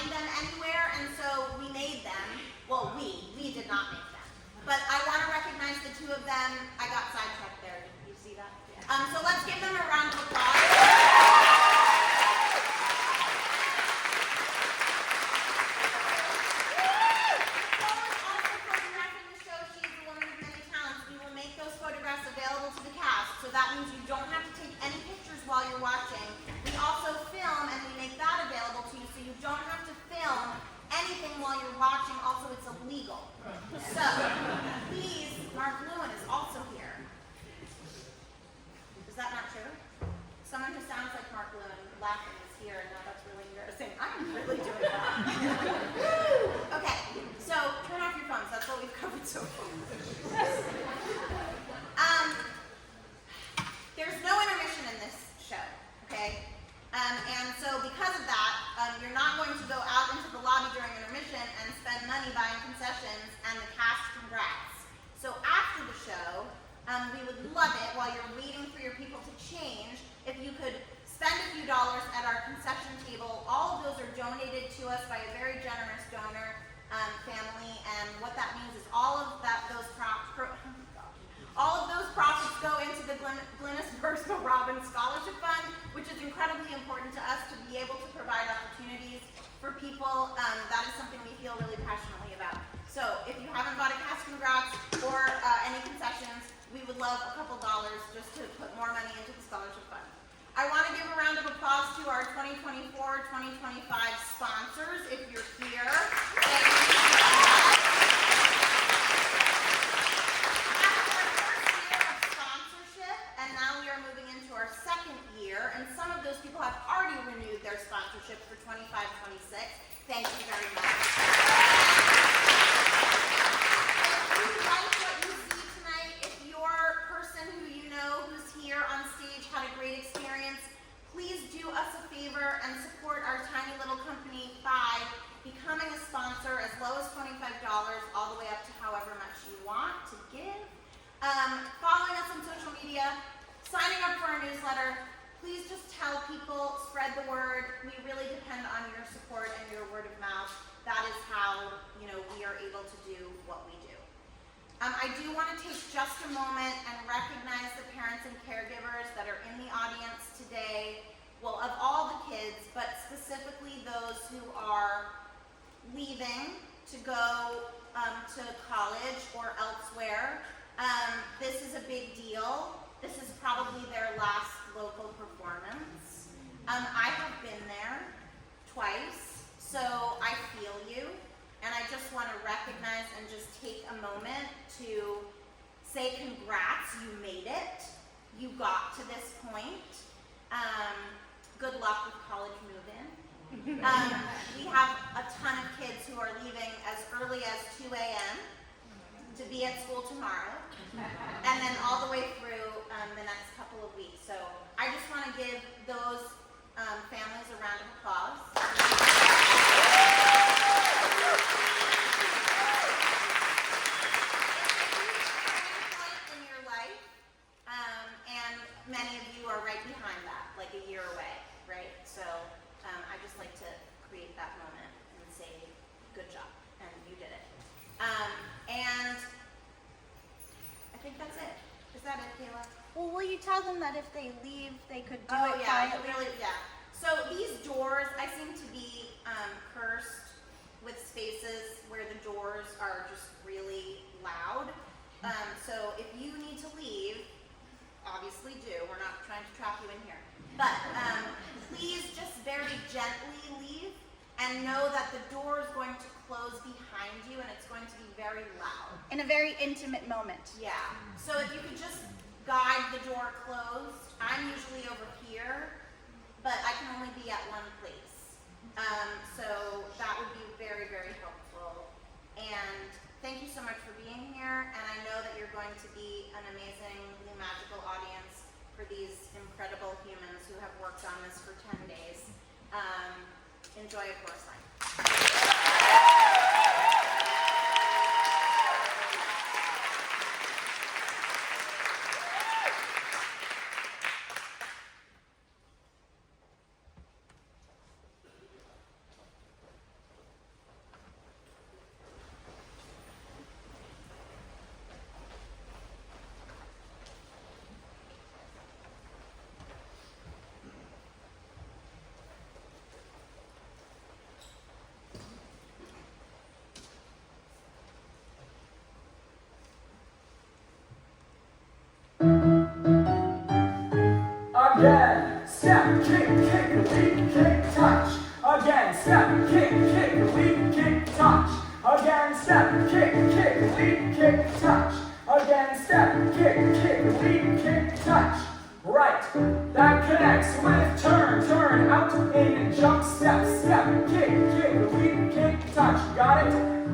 find them anywhere, and so we made them. Well, we did not make them. But I want to recognize the two of them. I got sidetracked there. Did you see that? Yeah. So let's give them a round of applause. So that means you don't have to take any pictures while you're watching. We also film and we make that available to you, so you don't have to film anything while you're watching. Also, it's illegal. So, please, Mark Lewin is also here. Is that not true? Someone who sounds like Mark Lewin laughing is here, and now that's really embarrassing. I'm really doing that. Okay, so turn off your phones. That's what we've covered so far. There's no intermission in this show, okay? And so because of that, you're not going to go out into the lobby during intermission and spend money buying concessions and the cast congrats. So after the show, we would love it while you're waiting for your people to change if you could spend a few dollars at our concession table. All of those are donated to us by a very generous donor family, and what that means is all of those profits go into the Glynis Bursma Robin Scholarship Fund, which is incredibly important to us to be able to provide opportunities for people. That is something we feel really passionately about. So if you haven't bought a cast congrats or any concessions, we would love a couple dollars just to put more money into the scholarship fund. I want to give a round of applause to our 2024-2025 sponsors. If you're here, thank you. And some of those people have already renewed their sponsorship for 25-26. Thank you very much. If you like what you see tonight, if your person who you know who's here on stage had a great experience, please do us a favor and support our tiny little company by becoming a sponsor as low as $25 all the way up to however much you want to give. Following us on social media, signing up for our newsletter. Please just tell people, spread the word. We really depend on your support and your word of mouth. That is how, we are able to do what we do. I do want to take just a moment and recognize the parents and caregivers that are in the audience today. Well, of all the kids, but specifically those who are leaving to go to college or elsewhere. This is a big deal. This is probably their last local performance. I have been there twice, so I feel you, and I just want to recognize and just take a moment to say congrats, you made it. You got to this point. Good luck with college move-in. We have a ton of kids who are leaving as early as 2 a.m. to be at school tomorrow, and then all the way through the next couple of weeks. So I just want to give those families a round of applause. In your life, and many of you are right behind that, like a year away, right? So I just like to create that moment and say, good job, and you did it. And I think that's it. Is that it, Kayla? Well, will you tell them that if they leave, they could do it quietly? quietly? Yeah. So these doors, I seem to be cursed with spaces where the doors are just really loud. So if you need to leave, obviously do. We're not trying to trap you in here. But please just very gently leave and know that the door is going to close behind you and it's going to be very loud. In a very intimate moment. Yeah. So if you could just guide the door closed. I'm usually over here, but I can only be at one place. So that would be very, very helpful. And thank you so much for being here. And I know that you're going to be an amazingly magical audience for these incredible humans who have worked on this for 10 days. Enjoy a chorus line. Again, step, kick, kick, leap, kick, touch. Again, step, kick, kick, leap, kick, touch. Again, step, kick, kick, leap, kick, touch. Again, step, kick, leap, kick, touch. Right, that connects with turn, turn, out, in, jump, step, step, kick, leap, kick, touch. Got it?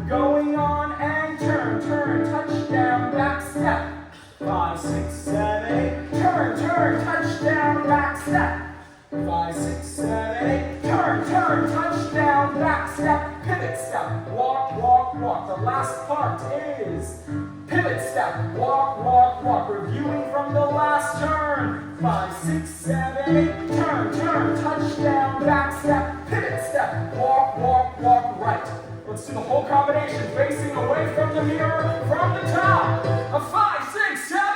Going on and turn, turn, touchdown, back, step. 5, 6, 7, 8, turn, turn, touchdown, back, step. 5, 6, 7, 8, turn, turn, touchdown, back, step, pivot step, walk, walk, walk. The last part is pivot step, walk, walk, walk. Reviewing from the last turn. 5, 6, 7, 8, turn, turn, touchdown, back, step, pivot step, walk, walk, walk, right. Let's do the whole combination, facing away from the mirror, from the top. A 5, 6, 7, 8.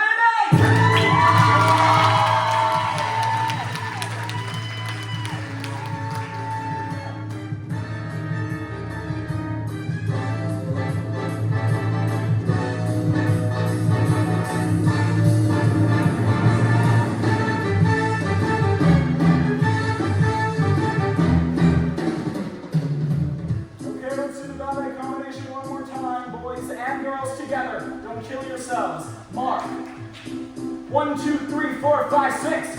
Kill yourselves. Mark. 1, 2, 3, 4, 5, 6.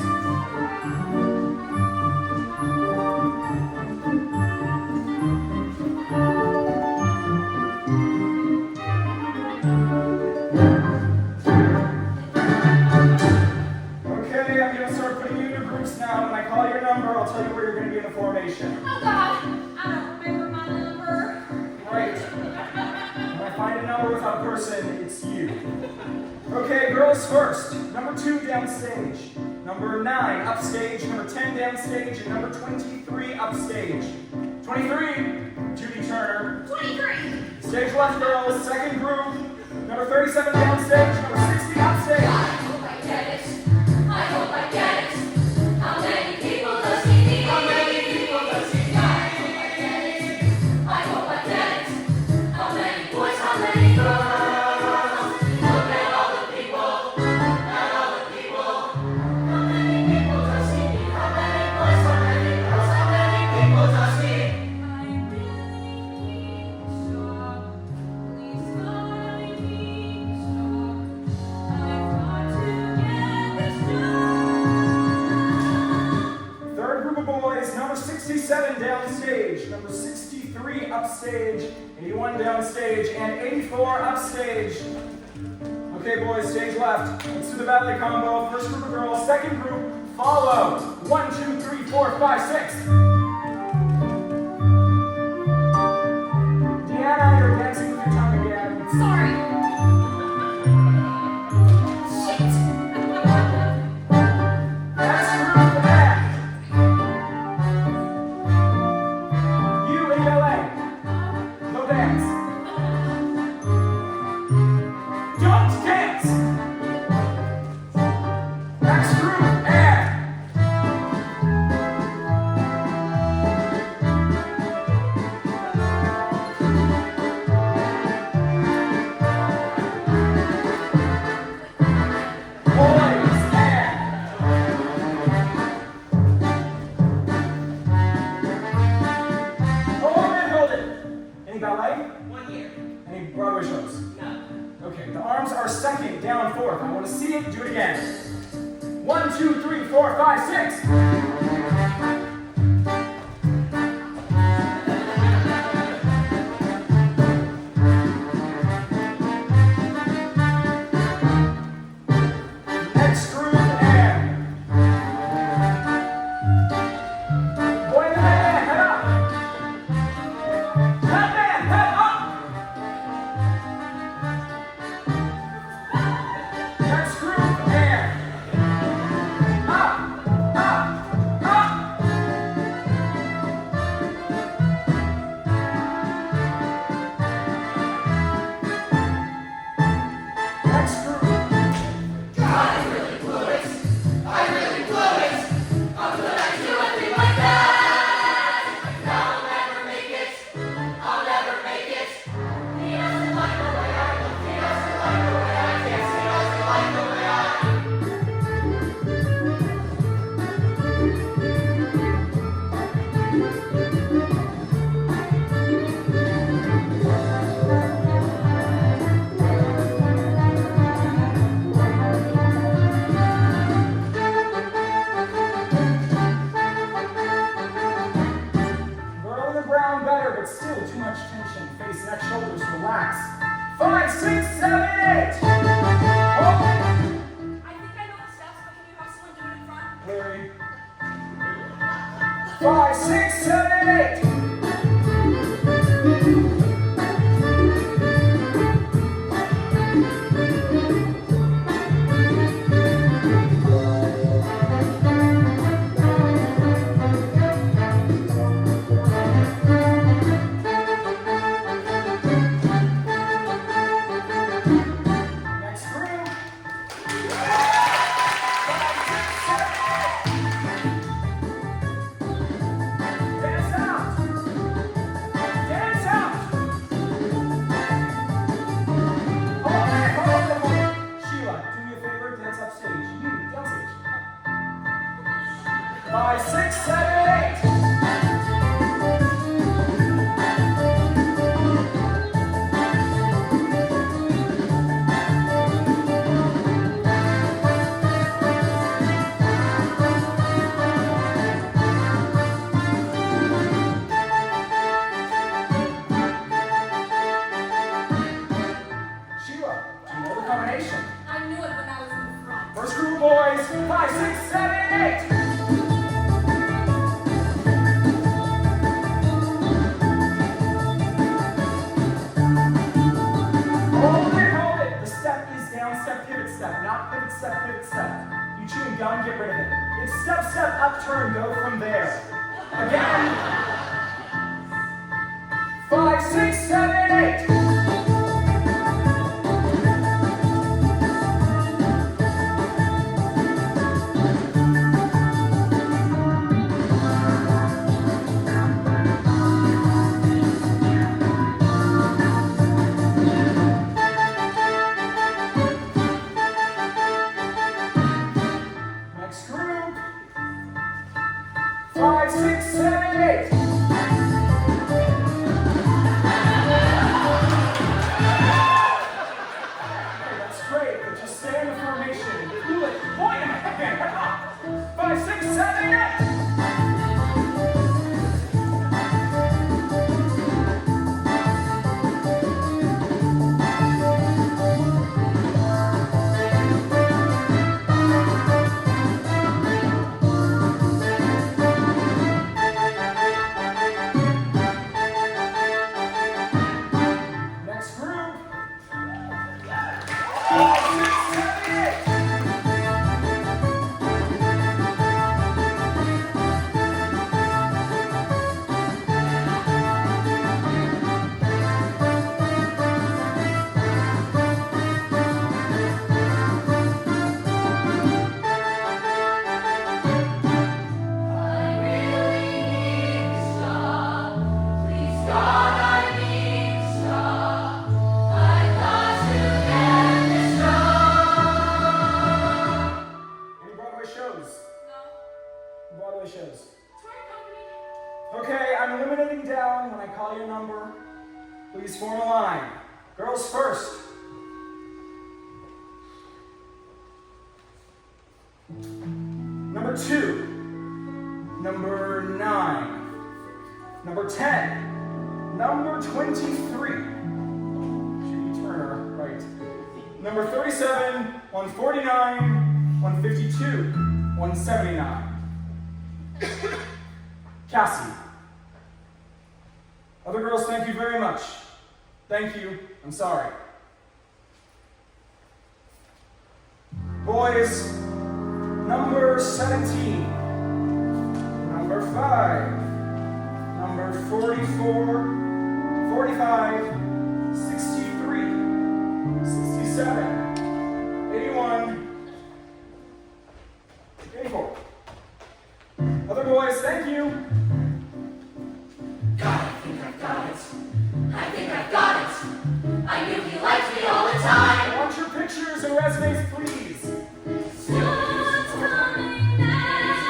Okay, I'm going to start putting you into groups now. When I call your number, I'll tell you where you're going to be in the formation. Oh God, I don't remember my number. Right. When I find a number without a person, it's you. Okay, girls first. Number 2 downstage. Number 9 upstage. Number 10 downstage. And number 23 upstage. 23, Judy Turner. 23. Stage left, girls. Second group. Number 37 downstage. Number 60 upstage. I hope I get it. I hope I get it. How many people does he need? How many people does he need? I hope I get it. I hope I get it. How many boys? How many girls? Look at all the people. At all the people. How many people does he need? How many boys? How many girls? How many people does he need? I really need to stop. Please find me to stop. I've got to get this done. Third group of boys. Number 67 downstage. Number 63 upstage. 81 downstage. And 84 upstage. Okay, boys, stage left. Let's do the ballet combo. First group of girls. Second group. Follow. 1, 2, 3, 4, 5, 6. Deanna, you're dancing with your tongue again. Sorry. Shit. Next group back. You in ballet. Go dance. Don't dance. Next group and. Boys and. Hold it. Any ballet? 1 year. Any Broadway shows? No. Okay, the arms are second, down, fourth. I want to see it. Do it again. 1, 2, 3, 4, 5, 6. Next group and. Boy in the man, head up. Head man, head up. Next group and. Up, up. down better, but still too much tension. Face, neck, shoulders, relax. 5, 6, 7, 8. Hold it. I think I know the steps, but can you have someone do it in front? Larry. 5, 6, 7, 8. Next group. 5, 6, 7, 8. Dance out. Dance out. Hold it, hold it, hold it. Sheila, do me a favor, dance upstage. You, downstage. 5, 6, 7, 8. Sheila, do you know the combination? I knew it when I was in the front. First group of boys, 5, 6, 7, 8. Hold it. The step is down, step, pivot, step, not pivot, step, pivot, step. You chewing gum, get rid of it. It's step, step, up, turn, go from there. Again. 5, 6, 7, 8. Next group. 5, 6, 7, 8. Okay, that's great, but just stay in the formation. Cool it. Point him. Come on. 5, 6, 7, 8. Next group. 5, 6, 7, 8. I really need to stop. Please God, I need to stop. I got to get this job. Any Broadway shows? No. Broadway shows. Tour company. Okay, I'm eliminating down when I call your number. Please form a line. Girls first. Number 2. Number 9. Number 10. Number 23. Should be Turner, right. Number 37, 149, 152, 179. Cassie. Other girls, thank you very much. Thank you. I'm sorry. Boys, number 17, number 5, number 44, 45, 63, 67, 81, 84. Other boys, thank you. God, I think I've got it. I think I've got it. I knew he liked me all the time. I want your pictures and resumes, please. So what's coming next?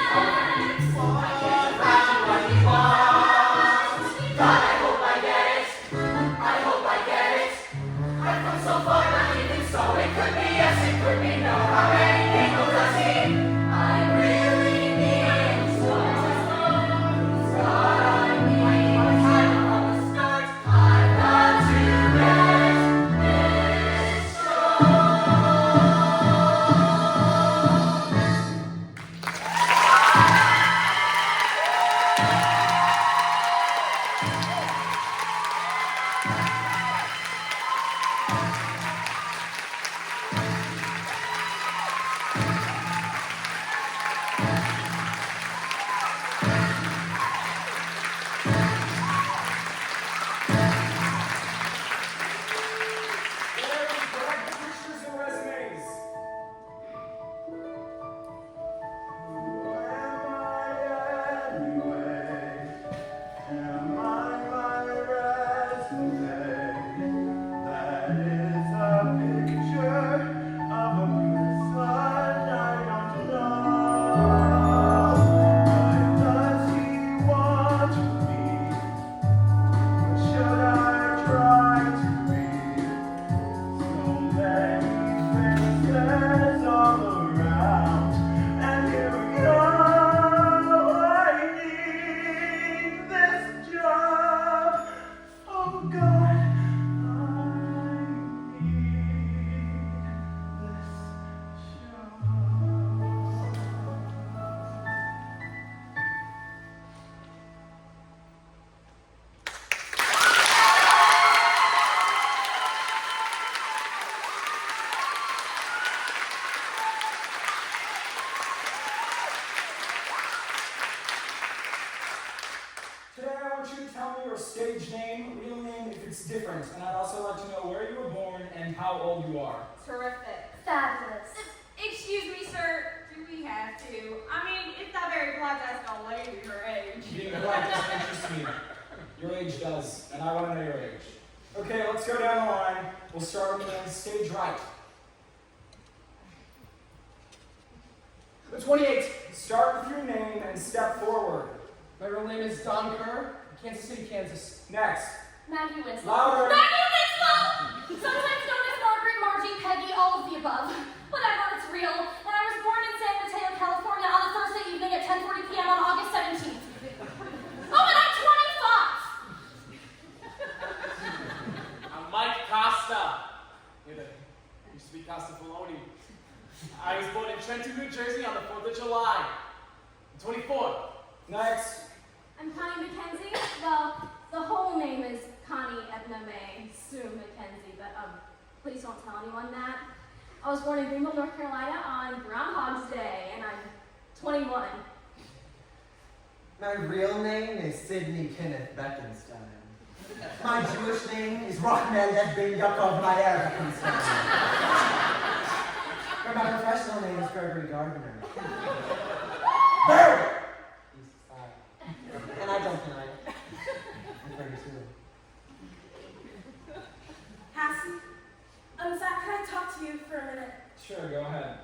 I can't imagine what he wants. God, I hope I get it. I hope I get it. I've come so far, not even so. It could be yes, it could be no. How many people does he? I really need to stop. God, I need your stage name, real name if it's different, and I'd also like to know where you were born and how old you are. Terrific. Fabulous. Excuse me, sir. Do we have to? I mean, it's not very polite to ask a lady her age. Being polite doesn't interest me. Your age does, and I want to know your age. Okay, let's go down the line. We'll start on the stage right. The 28. Start with your name and step forward. My real name is Don Kerr, Kansas City, Kansas. Next. Maggie Winslow. Louder. Maggie Winslow! Sometimes known as Margaret, Margie, Peggy, all of the above. Whatever, it's real. And I was born in San Mateo, California on a Thursday evening at 10:40 p.m. on August 17th. Oh, and I'm 25! I'm Mike Costa. It used to be Costa Filoni. I was born in Trenton, New Jersey on the 4th of July. I'm 24. Next. I'm Connie McKenzie. Well, the whole name is Connie Edna Mae Sue McKenzie, but please don't tell anyone that. I was born in Greenville, North Carolina on Groundhog's Day, and I'm 21. My real name is Sidney Kenneth Beckenstein. My Jewish name is Rahmel Ben Yaakov Meyer Beckenstein. But my professional name is Gregory Gardner. Barry! And I don't deny it. I'm 32. Cassie? Zach, can I talk to you for a minute? Sure, go ahead.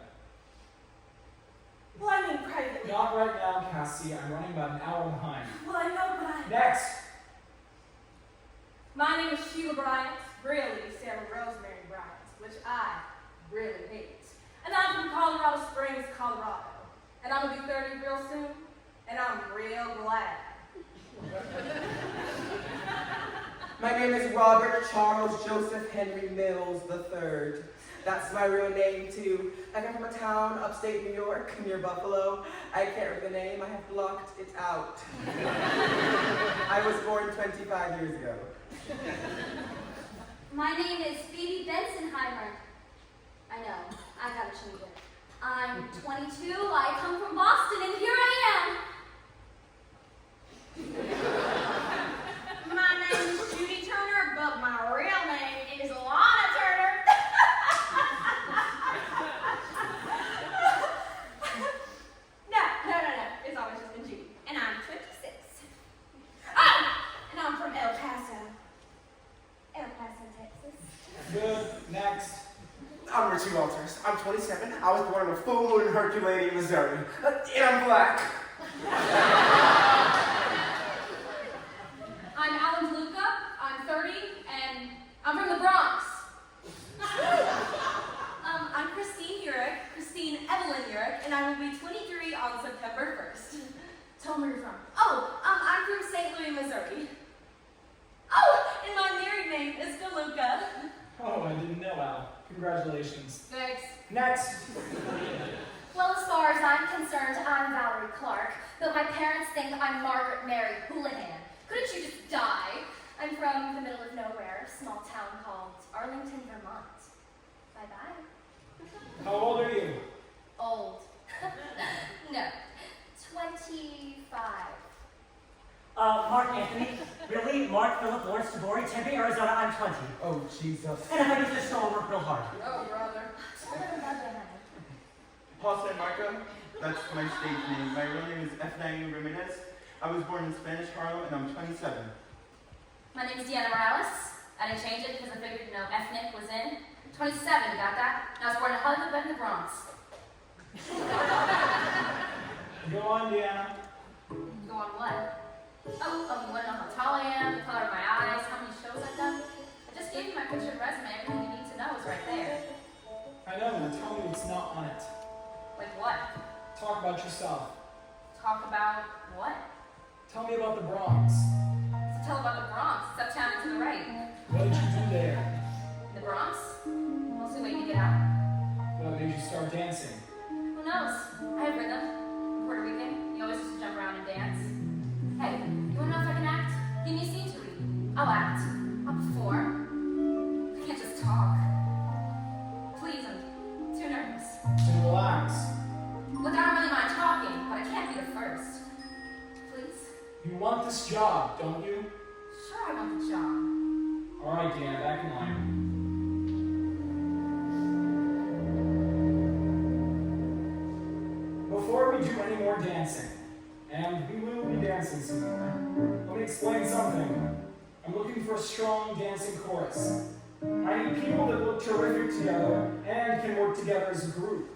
Well, I mean privately. Not right now, Cassie. I'm running about an hour behind. Well, I know, but I... Next. My name is Sheila Bryant, really Sarah Rosemary Bryant, which I really hate. And I'm from Colorado Springs, Colorado. And I'm gonna be 30 real soon, and I'm real glad. My name is Robert Charles Joseph Henry Mills III. That's my real name, too. I come from a town upstate New York, near Buffalo. I can't remember the name. I have blocked it out. I was born 25 years ago. My name is Phoebe Bensenheimer. I know, I gotta change it. I'm 22, I come from Boston, and here I am. My name is Judy Turner, but my real name is Lana Turner. No. It's always just been Judy. And I'm 26. Oh! And I'm from El Paso. El Paso, Texas. Good. Next. I'm Richie Walters. I'm 27. I was born on a full moon in Herculaneum, Missouri. And I'm black. I'm Alan DeLuca, I'm 30, and I'm from the Bronx. I'm Christine Urich, Christine Evelyn Urich, and I will be 23 on September 1st. Tell me where you're from. Oh, I'm from St. Louis, Missouri. Oh, and my married name is DeLuca. Oh, I didn't know, Al. Congratulations. Thanks. Next. Well, as far as I'm concerned, I'm Valerie Clark, but my parents think I'm Margaret Mary Houlihan. Couldn't you just die? I'm from the middle of nowhere, a small town called Arlington, Vermont. Bye-bye. How old are you? Old. No. 25. Mark Anthony, really? Mark Philip Lawrence Tabori, Tempe, Arizona, I'm 20. Oh, Jesus. And if I do this, so I'll work real hard. Oh, brother. Jose Marco. That's my stage name. My real name is Efrain Ramirez. I was born in Spanish Harlem, and I'm 27. My name is Deanna Morales. I didn't change it because I figured, ethnic was in. 27, got that? And I was born in Hollywood, but in the Bronx. Go on, Deanna. Go on what? Oh, you want to know how tall I am, the color of my eyes, how many shows I've done? I just gave you my picture and resume. Everything you need to know is right there. I know, now tell me what's not on it. Like what? Talk about yourself. Talk about what? Tell me about the Bronx. To tell about the Bronx, it's uptown and to the right. What did you do there? The Bronx? Mostly waiting to get out. What made you start dancing? Who knows? I have rhythm. I'm Puerto Rican. You always used to jump around and dance. Hey, you wanna know if I can act? Give me a scene to read. I'll act. I'll perform. I can't just talk. Please, I'm too nervous. Then relax. Look, I don't really mind talking, but I can't be the first. Please? You want this job, don't you? to do any more dancing. And we will be dancing some more. Let me explain something. I'm looking for a strong dancing chorus. I need people that look terrific together and can work together as a group.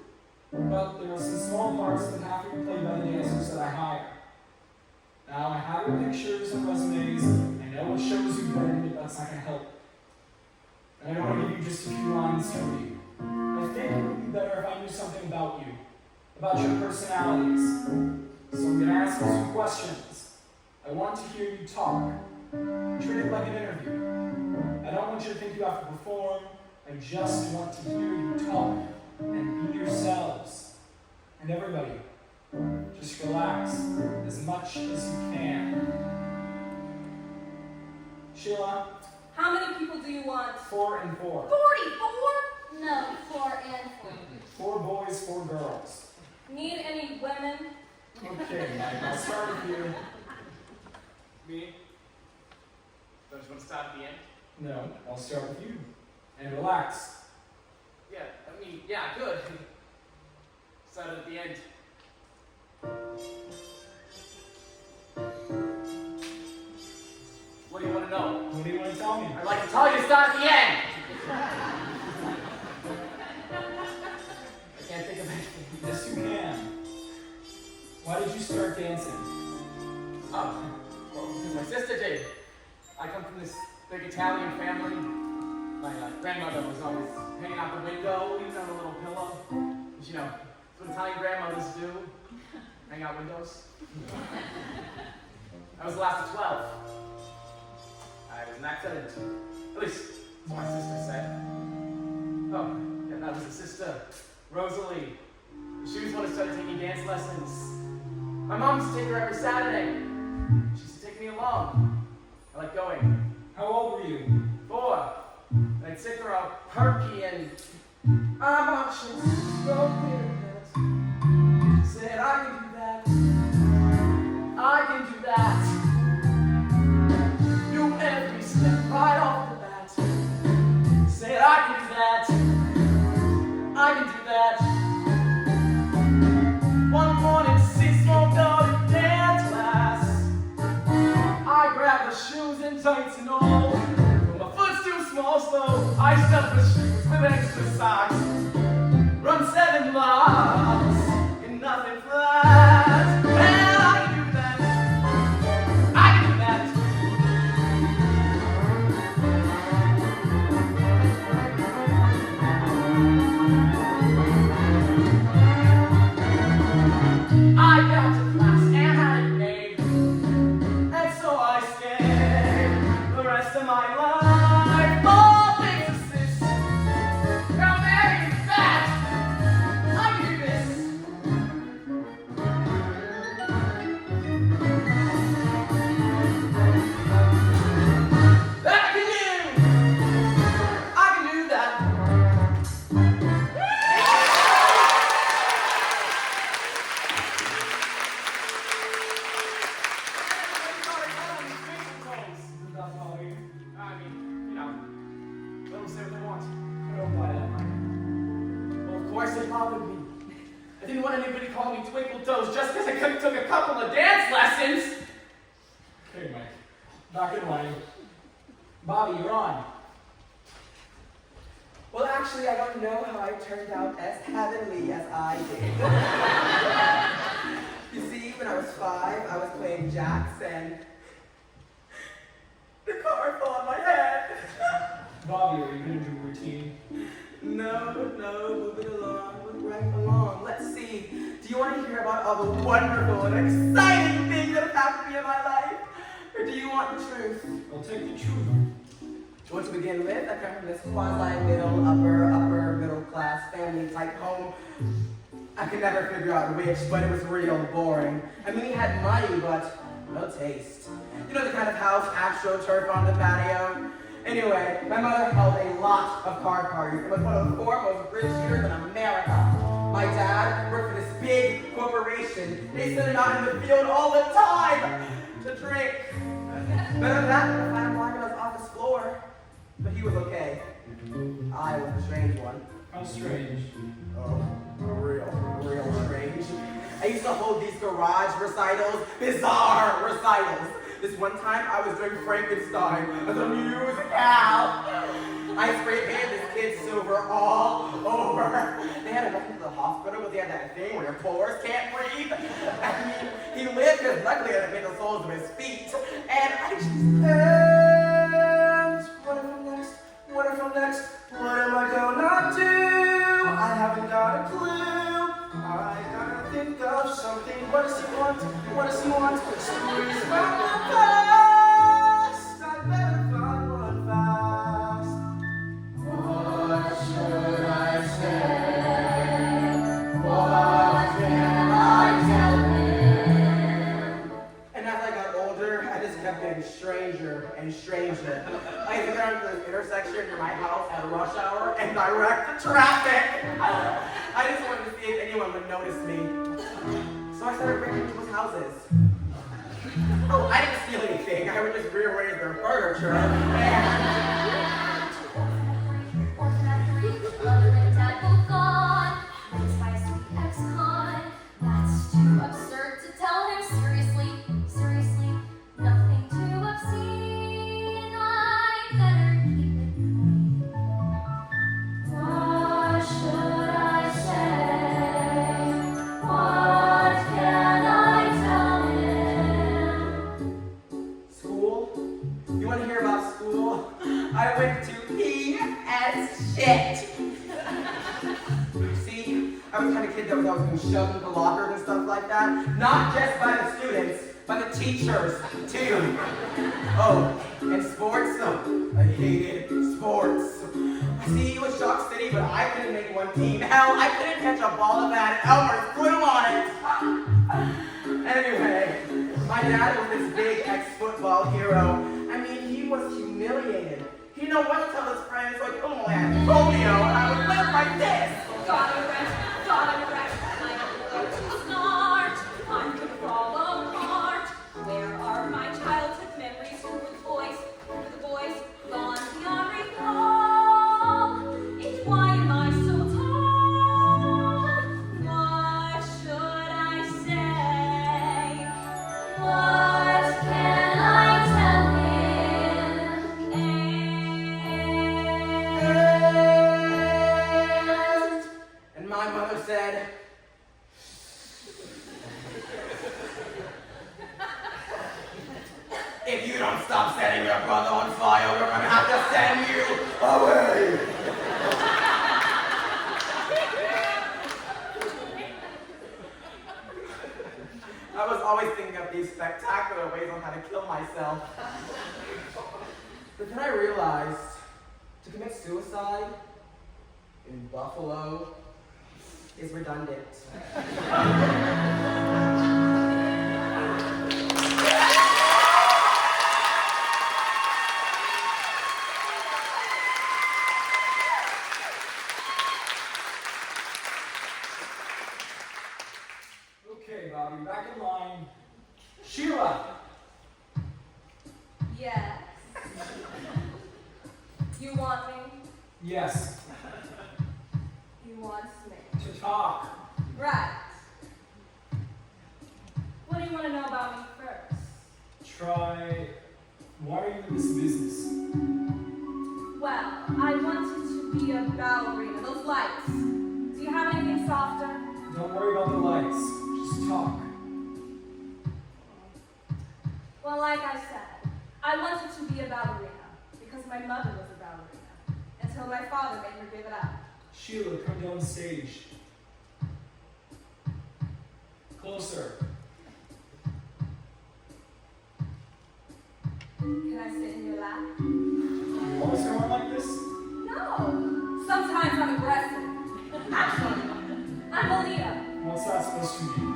But there are some small parts that have to be played by the dancers that I hire. Now, I have your pictures and resumes. I know what shows you've been, but that's not going to help. And I don't want to give you just a few lines to read. I think it would be better if I knew something about you, about your personalities. So I'm going to ask you some questions. I want to hear you talk. Treat it like an interview. I don't want you to think you have to perform. I just want to hear you talk and be yourselves. And everybody, just relax as much as you can. Sheila? How many people do you want? 4 and 4. 44? No, 4 and 4. 4 boys, 4 girls. Need any women? Okay, Mike, I'll start with you. Me? Don't you want to start at the end? No, I'll start with you. And relax. Yeah, I mean, yeah, good. Start at the end. What do you want to know? What do you want to tell me? I'd like to tell you to start at the end. I can't think of anything. Yes, you can. Why did you start dancing? Oh, well, because my sister did. I come from this big Italian family. My grandmother was always hanging out the window, leaning on a little pillow. You know, that's what Italian grandmothers do. Hang out windows. I was the last of 12. I was an accident. At least, that's what my sister said. Oh, yeah, that was a sister, Rosalie. She was the one who started taking dance lessons. My mom used to take her every Saturday. She used to take me along. I like going. How old were you? 4. And I'd sit there all perky and I'm watching so clear. Said I can do that. I can do that. Do every step right off the bat. Said I can do that. I can do that. One morning, 6 smoked out in dance class. I grabbed the shoes and tights and all. But my foot's too small, so I stuffed the shoes with extra socks. Run 7 blocks in nothing flat. And I can do that. I can do that. I got to class and had it made, and so I stayed the rest of my life. All things assist. Now Mary is fat. I can do this. That I can do. I can do that. I mean, you know, let them say what they want. I don't buy that, Mike. Well, of course it bothered me. I didn't want anybody calling me Twinkle Toes just because I took a couple of dance lessons. Okay, Mike. Back in line. Bobby, you're on. Well, actually, I don't know how I turned out as heavenly as I did. You see, when I was 5, I was playing jacks and the car fell on my head. Bobby, are you going to do a routine? No, moving along, right along. Let's see. Do you want to hear about all the wonderful and exciting things that have happened to me in my life? Or do you want the truth? I'll take the truth. Well, to begin with, I come from this quasi-middle, upper middle class family type home. I could never figure out which, but it was real boring. I mean, he had money, but no taste. You know the kind of house, astroturf on the patio? Anyway, my mother held a lot of card parties and was one of the foremost bridge shooters in America. My dad worked for this big corporation. They sent him out in the field all the time to drink. Better than that, I found him lying on his office floor. But he was okay. I was the strange one. How strange. Oh, real strange. I used to hold these garage recitals, bizarre recitals. This one time I was doing Frankenstein as a musical. I spray painted this kid silver all over. They had to go to the hospital, but they had that thing where your pores can't breathe. I mean, he lived because luckily I made the soles of his feet. And I just, what if I'm next? What if I'm next? What am I gonna do? I haven't got a clue. I gotta think of something. What does he want? What does he want? Stories about the past. I better find one fast. What should I say? What can I tell him? And as I got older, I just kept getting stranger and stranger. I used to go to the intersection near my house at rush hour and direct the traffic. I just wanted to see if anyone would notice me. So I started breaking people's houses. Oh, I didn't steal anything. I would just rearrange their furniture. That's too absurd to tell him. Seriously, seriously, nothing too obscene. I better keep it clean. What should I say? What can I tell him? School? You want to hear about school? I went to pee as shit. See, I was the kind of kid that was always being shoved into lockers and stuff like that. Not just by the students, by the teachers, too. Oh, and sports? I hated sports. See, it was Shock City, but I couldn't make one team. Hell, I couldn't catch a ball that had Elmer's glue on it. Anyway, my dad was this big ex-football hero. I mean, he was humiliated. He didn't know what to tell his friends, so he told them I had polio, and I would live like this. Gotta rest, my uncle too smart. I'm gonna fall apart. Where are my childhood memories? Who were the boys gone beyond recall? And why am I so tall? What should I say? What can I tell him? And my mother said, if you don't stop setting your brother on fire, we're gonna have to send you away. I was always thinking of these spectacular ways on how to kill myself. But then I realized to commit suicide in Buffalo is redundant. Okay, Bobby, back in line. Sheila! Yes. You want me? Yes, He wants me. to talk. Right. What do you want to know about me first? Try. Why are you in this business? Well, I wanted to be a ballerina. Those lights. Do you have anything softer? Don't worry about the lights. Just talk. Well, like I said, I wanted to be a ballerina because my mother was a ballerina until my father made her give it up. Sheila, come down stage. Closer. Can I sit in your lap? Always going like this? No. Sometimes I'm aggressive. Actually, I'm a Leo. What's that supposed to mean?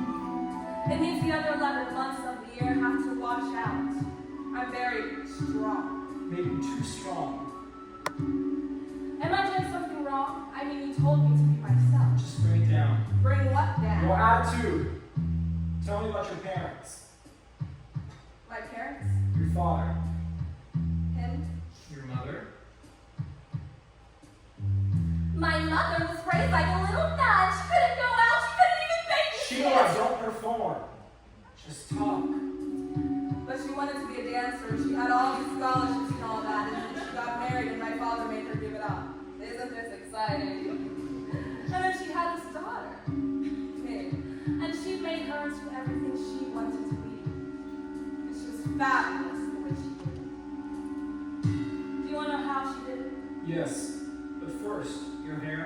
It means the other 11 months of the year have to watch out. I'm very strong. Maybe too strong. Am I doing something wrong? I mean, you told me to be myself. Just bring it down. Bring what down? Your attitude. Tell me about your parents. My parents? Your father. Him? Your mother. My mother was raised like a little nun. She couldn't go out. She couldn't even bake me. Sheila, don't fabulous the way she did it. Do you want to know how she did it? Yes, but first, your hair?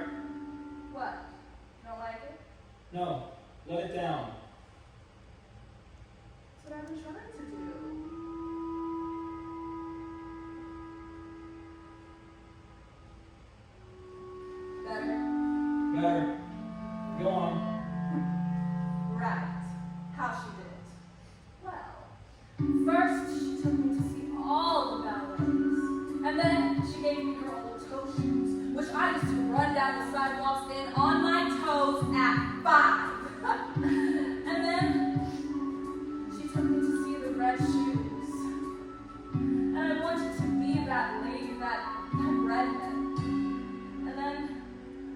What? You don't like it? No, let it down. That's what I've been trying to do. Better? Better. Go on. Right. How she did it? Well, first she took me to see all the ballets, and then she gave me her old toe shoes, which I used to run down the sidewalks in on my toes at 5. And then she took me to see the red shoes, and I wanted to be that lady, that redhead. And then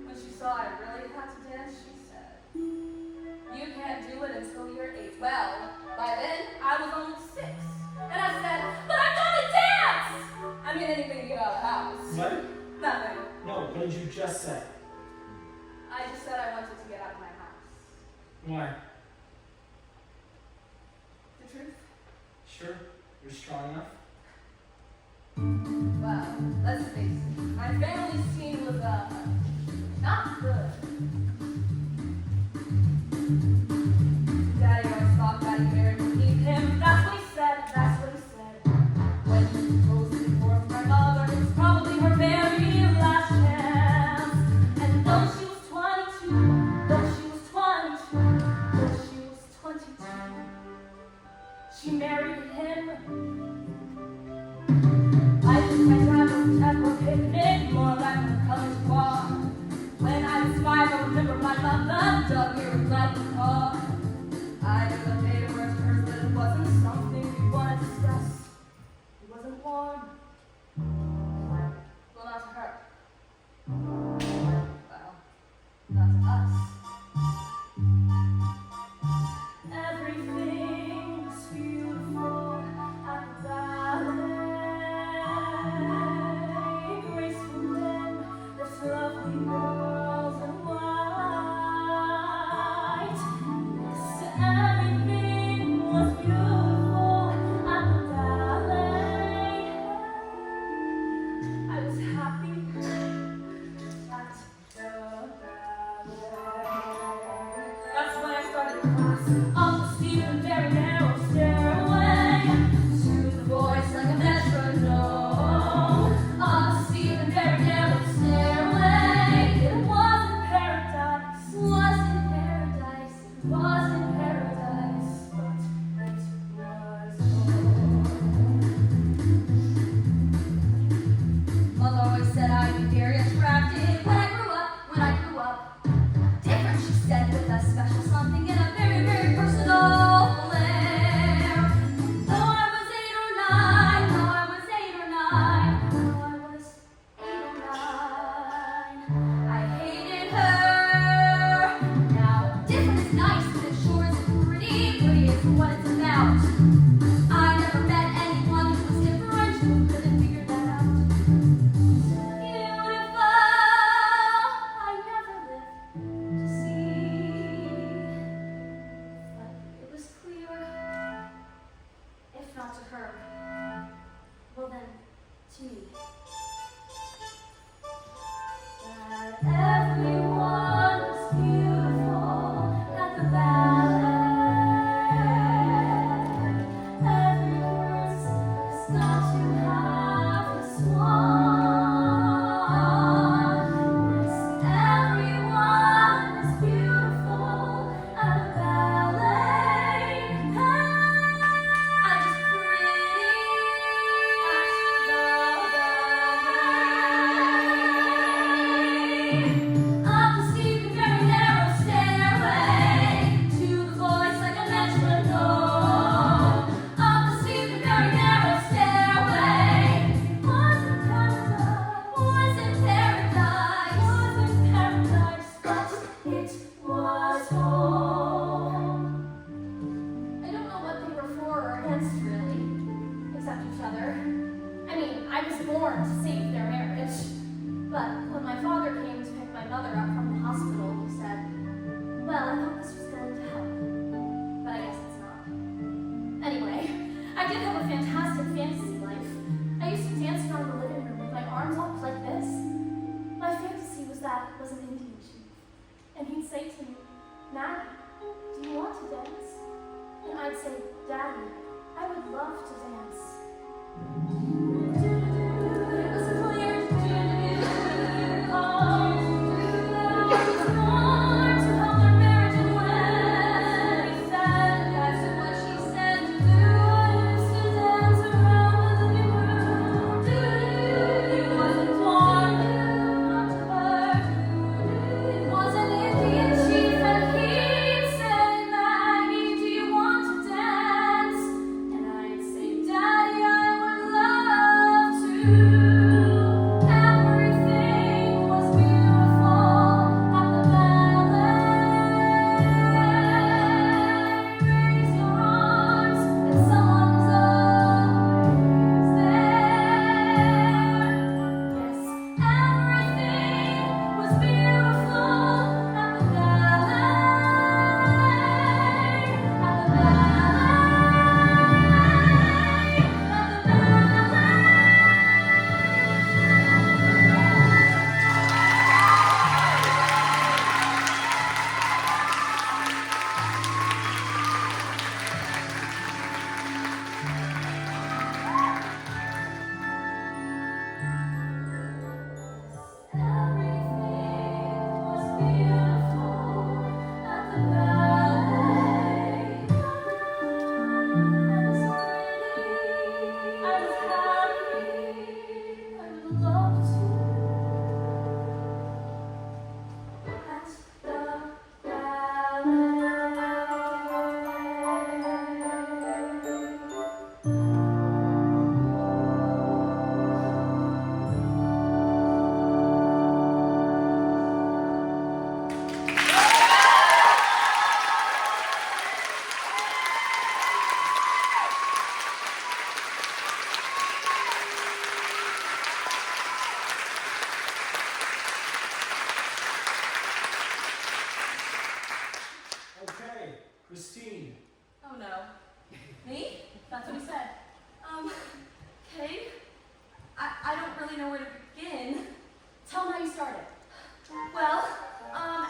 when she saw I really had to dance, she said, "You can't do it until you're 8. Well, by then, I was only 6. And I said, "But I gotta dance!" I mean, anything to get out of the house. What? Nothing. No, what did you just say? I just said I wanted to get out of my house. Why? The truth? Sure, you're strong enough. Well, let's face it. My family scene was, not good. Daddy always thought Daddy Mary would leave him. That's what he said. That's what he said. When he proposed for my mother, it was probably her very last chance. And though she was 22, though she was 22, she married him. I think my dad was at a picnic, more like a college bar. When I was 5, I remember my mother dug me a glad car. I knew that they were hers, but it wasn't something we wanted to discuss. It wasn't warm. Well, not to her. Well, not to us. Everything was beautiful at the ballet. Graceful men, there's lovely girls in white. Yes, everything was beautiful at the ballet. I was happy at the ballet. That's when I started class. Up the steep and very narrow stairway to the voice like a metronome. Up the steep and very narrow stairway. It wasn't paradise, wasn't paradise, wasn't paradise, but it was home. Mother always said I'd be very attractive when I grew up, Different, she said, with a special something in a very, very personal flair. Though I was 8 or 9, though I was 8 or 9, though I was 8 or 9, I hated her. Now, different is nice, but it sure isn't pretty. Pretty isn't what it's about. I never met anyone who was different, who couldn't figure that out. Beautiful, I never lived to see. But it was clear, if not to her, well then, to me, that everyone was beautiful at the ballet. Every person has got to have a swan. Yes, everyone is beautiful at the ballet. I was pretty at the ballet. Up the steep and very narrow stairway to the voice like a metronome. Up the steep and very narrow stairway. It wasn't paradise, wasn't paradise, wasn't paradise, but it was home. I don't know what they were for or against, really, except each other. I mean, I was born to save their marriage. But when my father came to pick my mother up from the hospital, he said, "Well, I thought this was going to help." But I guess it's not. Anyway, I did have a family love to at the ballet. Okay, Christine. Oh no. Me? That's what he said. Okay. I don't really know where to begin. Tell them how you started. Well,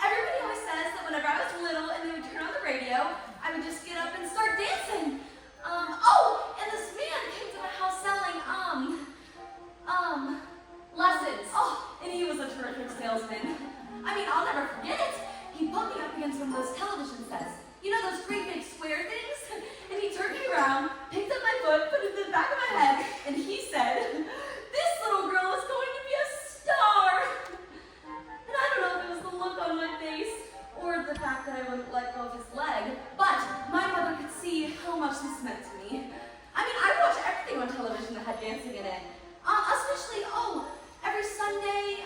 everybody always says that whenever I was little and they would turn on the radio, I would just get up and start dancing. Oh, and this man came to my house selling, Lessons. oh, and he was a terrific salesman. I mean, I'll never forget it. He put me up against one of those television sets. You know those great big square things? And he turned me around, picked up my foot, put it in the back of my head, and he said, "This little girl is going to be a star." And I don't know if it was the look on my face or the fact that I wouldn't let go of his leg, but my mother could see how much this meant to me. I mean, I watched everything on television that had dancing in it. Especially, every Sunday,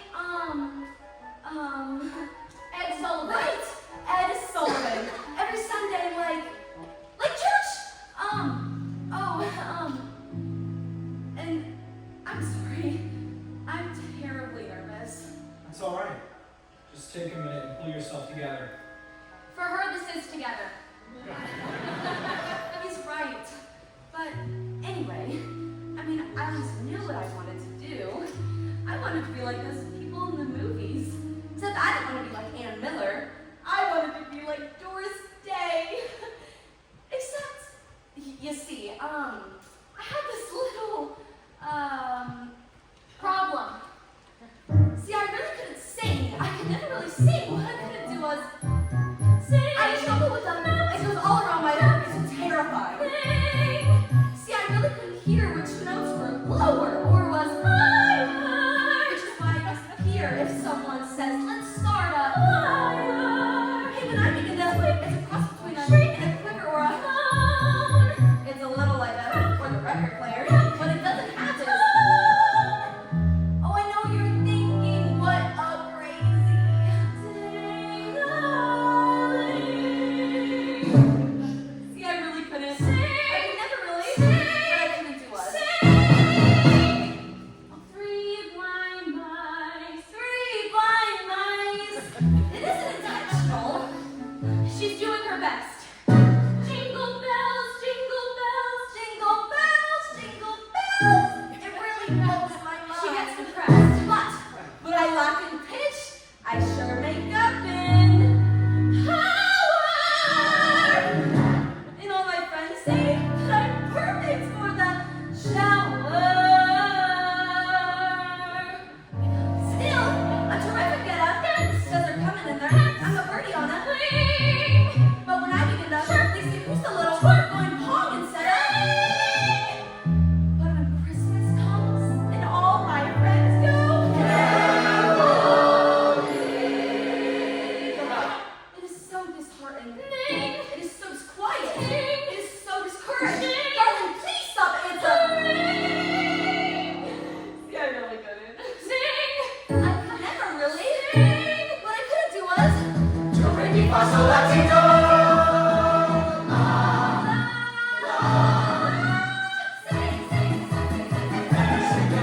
Ed Sullivan. right, Ed Sullivan. Every Sunday, like church. And I'm sorry. I'm terribly nervous. It's all right. Just take a minute and pull yourself together. For her, this is together. He's right. But anyway, I mean, I always knew what I wanted to do. I wanted to be like those people in the movies. Except I didn't want to be like Ann Miller. I wanted to be like Doris Day. Except, you see, I had this little, Problem. see, I really couldn't sing. I could never really sing. What I couldn't do was sing. I struggled with them. It was all around my ear. It was terrifying. See, I really couldn't hear which notes were lower or was higher. Which is why I just hear if someone says, "Let's start a higher." Hey, when I begin to, it's a cross between a shriek and a quiver or a hum. It's a little like a or the record player, but it doesn't have to. Oh, I know you're thinking, what a crazy thing. See, I really couldn't sing. I could never really sing. What I couldn't do was sing. Oh, three blind mice. It isn't intentional. She's doing her best. Jingle bells, jingle bells, jingle bells, jingle bells. It really blows my mind. She gets depressed, but when I laugh in pitch, I sure make up in power. And all my friends say that I'm perfect for the shower. Still, a terrific get-up, because they're coming in their hands. I'm a birdie on a wing. But when I begin to chirp, they say, "Who's the little twerp going pong instead of ring?" But when Christmas comes and all my friends go, it is so disheartening. It is so disquieting. It is so discouraging. Darling, please stop answering. See, I really couldn't sing. I could never really sing. What I couldn't do was do re mi fa sol la ti do. Sing, sing, sing, sing, sing.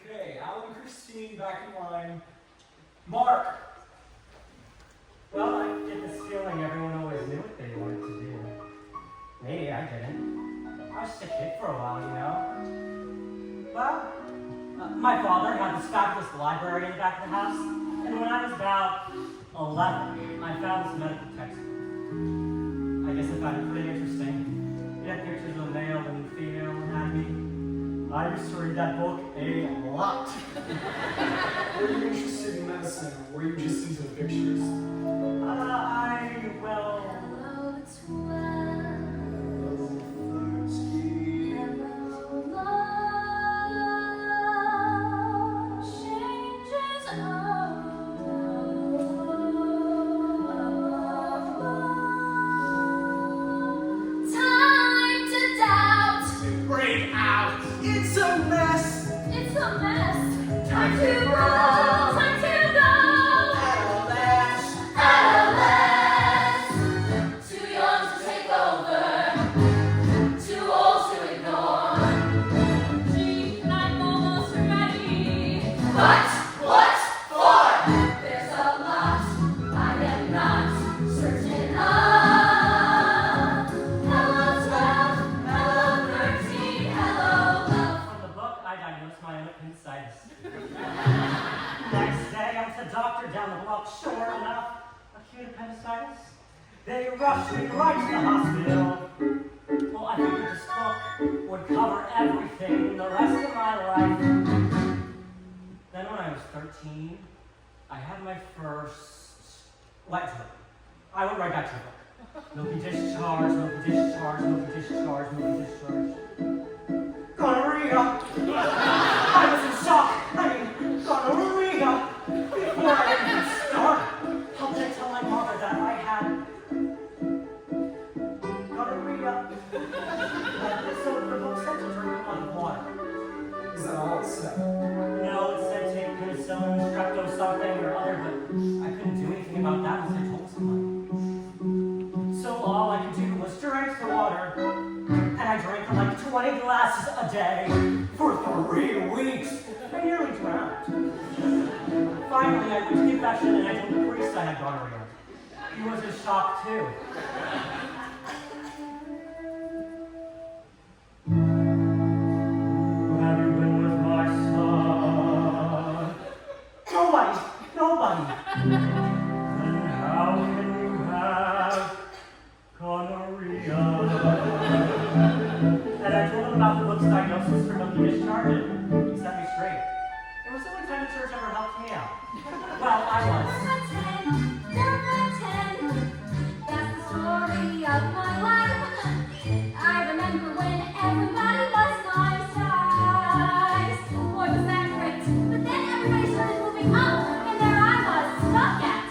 Okay, Alan and Christine back in line. Mark. Well, I get this feeling everyone always knew what they wanted to do. Maybe I didn't. I was just a kid for a while, you know. Well, my father had this fabulous library in the back of the house, and when I was about 11, I found this medical textbook. I guess I found it pretty interesting. It had pictures of a male and female and I used to read that book a lot. Were you interested in medicine, or were you just into the pictures? Well, Hello, 12. Hello, love. Changes time to doubt. Break out! It's a mess! It's a mess. Time to Time to go. Adolescence, too young to take over, too old to ignore. Gee, I'm almost ready. But what for? There's a lot I am not certain of. Hello 12, hello 13, hello love. from the book, I diagnosed my own appendicitis. Next day, I'm with the doctor down the block. Sure enough, acute appendicitis. They rushed me right to the hospital. Well, I figured this book would cover everything the rest of my life. Then when I was 13, I had my first wet dream. I went right back to the book. Milky discharge, milky discharge, milky discharge, milky discharge. Gonorrhea! I was in shock. I mean, gonorrhea! Before I even started, how did I tell my mother that I had gonorrhea? So the book said to drink a lot of water. Is that all it said? No, it said take penicillin, strepto something or other, but I couldn't do anything about that unless I told somebody. So all I could do was drink the water, and I drank like 20 glasses a day for 3 weeks. I nearly drowned. Finally, I went to confession and I told the priest I had gonorrhea. He was in shock too. Have you been with my son? Nobody! Nobody! Then how can you have gonorrhea? And I told him about the book's diagnosis for milky discharge, and he set me straight. It was the only time the church ever helped me out. Well, I was. That's the story of my life. I remember when everybody was my size. Boy, was that great. But then everybody started moving up, and there I was, stuck at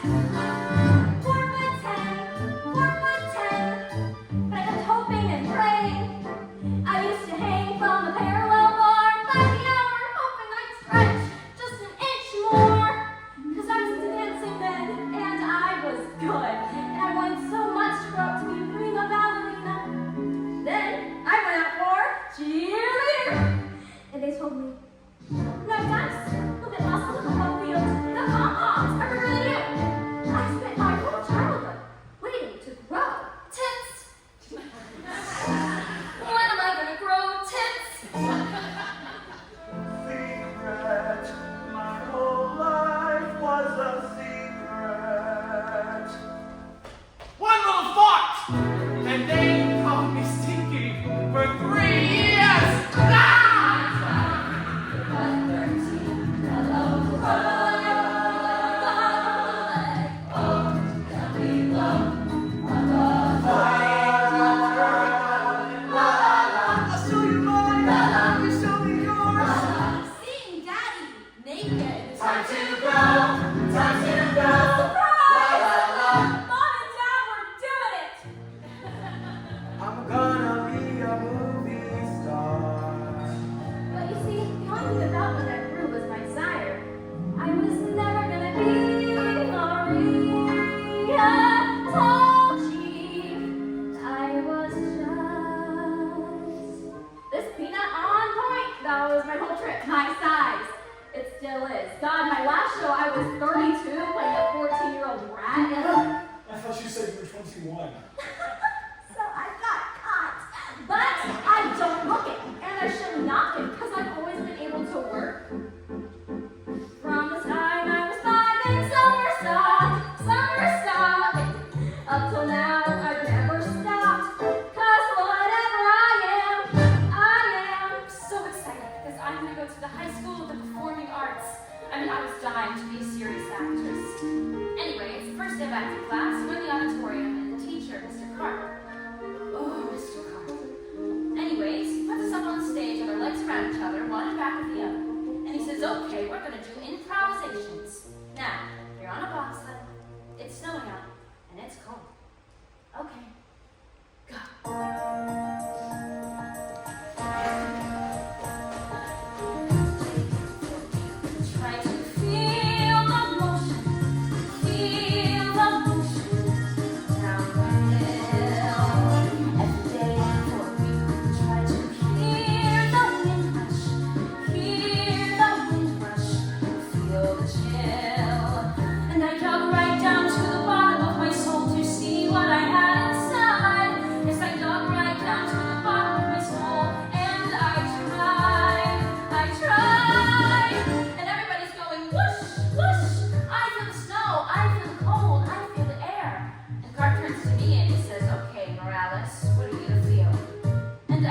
4'10". But I kept hoping and praying. I used to hang from a parallel bar by the hour, hoping I'd stretch just an inch more. 'Cause I was into dancing then, and I was good. And I wanted so much to grow up to be a prima ballerina. Then I went out for cheerleader. And they told me, no dance, you'll get lost on the football field. The pom-poms are for really you. I spent my whole childhood waiting to grow tits. When am I gonna grow tits? Secret. My whole life was a secret. One little fart! And they called me Stinky for 3 years! Ah! I'll show you mine! You show me yours! Seeing Daddy naked. Time to go, time to go. Surprise! Mom and Dad were doing it. I'm gonna be a movie star. But you see, the only thing about me that grew was my desire. I was never gonna be Maria Tolchi. I was just this peanut on point. That was my whole trip. My size. It still is. God, my last show I was 32 playing a 14-year-old rat. I thought you said you were 21. So I got caught. But I don't look it, and I should not it, because I've always been able to work. From the time I was 5 in summer stock, up till now I've never stopped. 'Cause whatever I am so excited.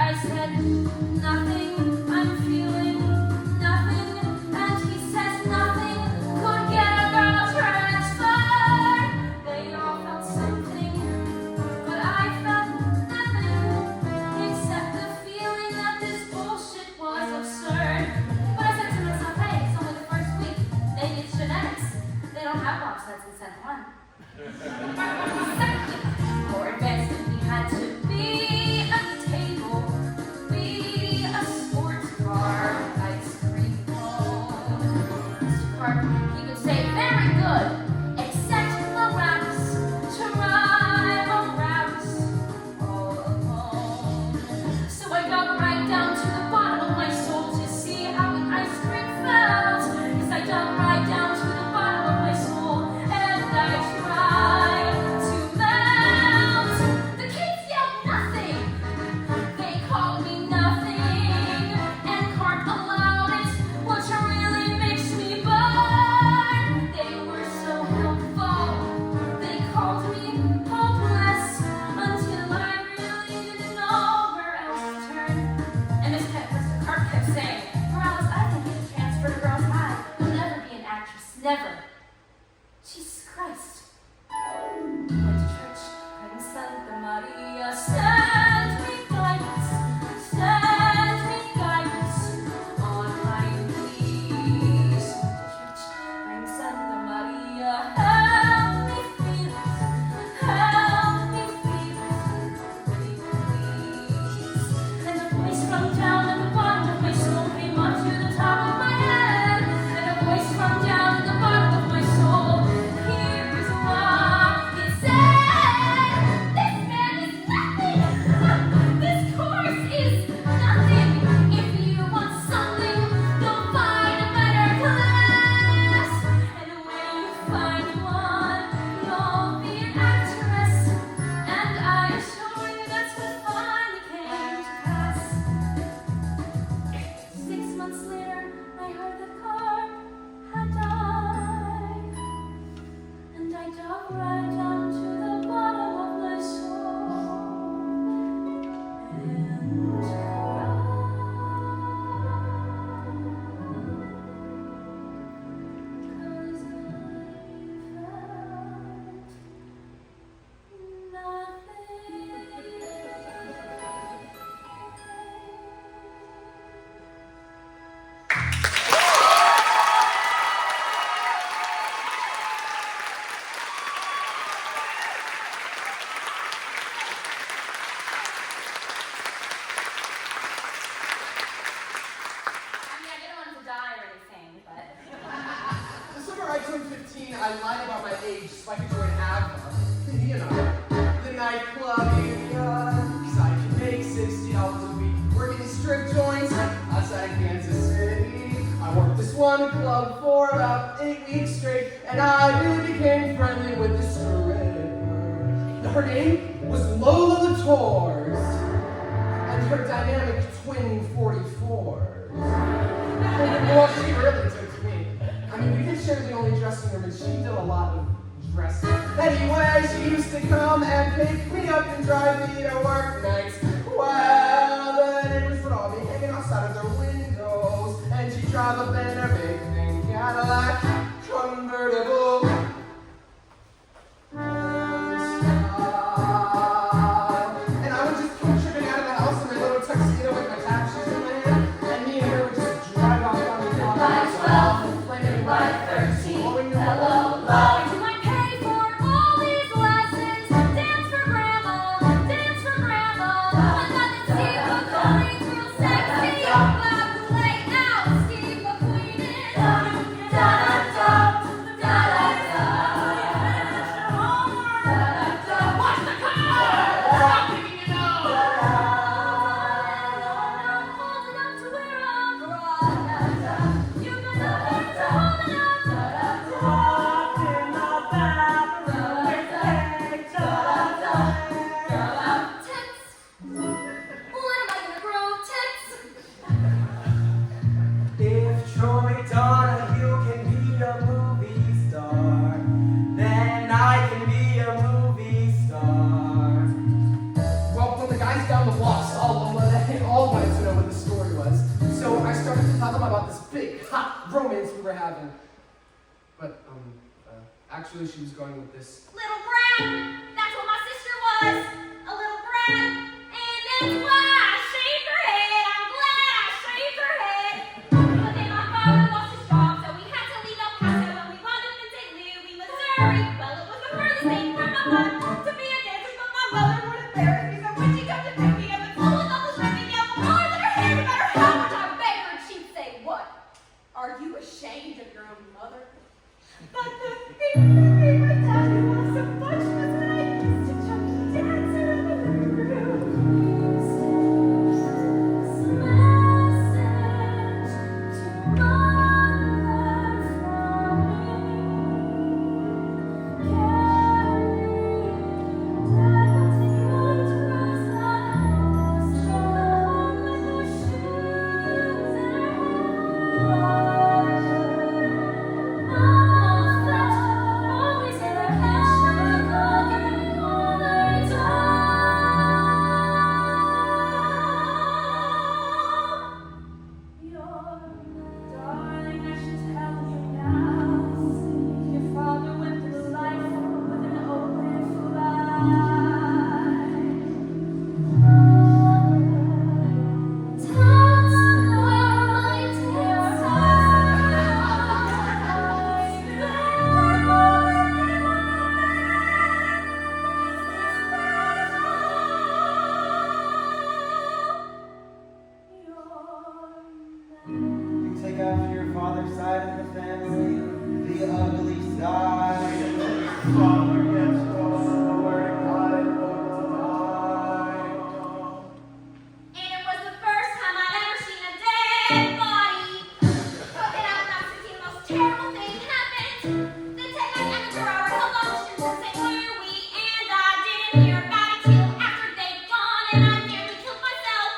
I said, nothing, I'm feeling nothing. And he says nothing could get a girl transferred. They all felt something, but I felt nothing except the feeling that this bullshit was absurd. But I said to myself, hey, it's only the first week. Maybe it's genetics. They don't have bobsleds in San Juan. More advanced than we had to be. A table, be a sports car, ice cream cone. Mr. Clark, he would say, very good, except the raps, try a raps all alone. So I got right down to the bottom of my soul to see how an ice cream felt. Yes, I dug right down to the bottom of my soul, and I tried to melt. The kids yelled nothing. They called me nothing, and Clark allowed it, which really makes me burn. They were so helpful. They called me hopeless until I really didn't know where else to turn. And Mr. Clark kept saying, Morales, I think you should transfer to Girls High. You'll never be an actress. Never. Jesus Christ. Went to church, praying Santa Maria, send me guidance on my knees. Went to church, praying Santa Maria, help me feel it, pretty please. And a voice from down at the bottom of my soul came up to the top of my head, and a voice from down at the bottom of my soul, here's what it said. This man is nothing. This course is nothing. If you want something, go find a better class. And when you find one, you'll be an actress. And I assure you that's what finally came to pass. 6 months later, I heard that Clark had died. And I dug right down to the bottom of my soul and cried. 'Cause I I mean, I didn't want him to die or anything, but The summer I turned 15, I lied about my age so I could join ABBA. You know, the nightclub union, 'cause I could make $60 a week working in strip joints outside Kansas City. I worked this one club for about 8 weeks straight, and I really became friendly with the stripper. Her name was Lola LaTours, and her dynamic twin 44s. Well, she really took to me. I mean, we did share the only dressing room, and she did a lot of dressing. Anyway, she used to come and pick me up and drive me to work nights. Well, the neighbors would all be hanging outside of their windows, and she'd drive up in her big thing Cadillac convertible. And I would just come tripping out of the house in my little tuxedo with my tap shoes in my hand, and me and her would just drive off down the block. By 12, women by 13. Hello, love. do I pay for all these lessons? Dance for grandma, dance for grandma. And then Steve McQueen's real sexy. I'm glad to lay out Steve McQueen is. hot romance we were having. But, actually she was going with this. Little brat! That's what my sister was! A little brat! And that's why I shaved her head! I'm glad I shaved her head! But then my father lost his job, so we had to leave El Paso, and we wound up in St. Louis, Missouri. Well, it was the furthest thing from my mom to be a dancer, but my mother would embarrass me, so when she come to pick me up and full of all the shrimping out the colors in her hair, no matter how much I begged her, she'd say, "What? Are you ashamed of your own mother?" But the favorite time it was so much was when I used to jump dancing in the room. Sends message to mother from me. Darling, I should tell you now. Your father went through life with an open fly. That's where my tears You take after your father's side of the family, the ugly side. Father gets forward, And it was the first time I'd ever seen a dead body. But then I was not thinking the most terrible thing happened. The technique and the drawer held on to St. Louis, and I didn't hear about it till after they'd gone, and I nearly killed myself.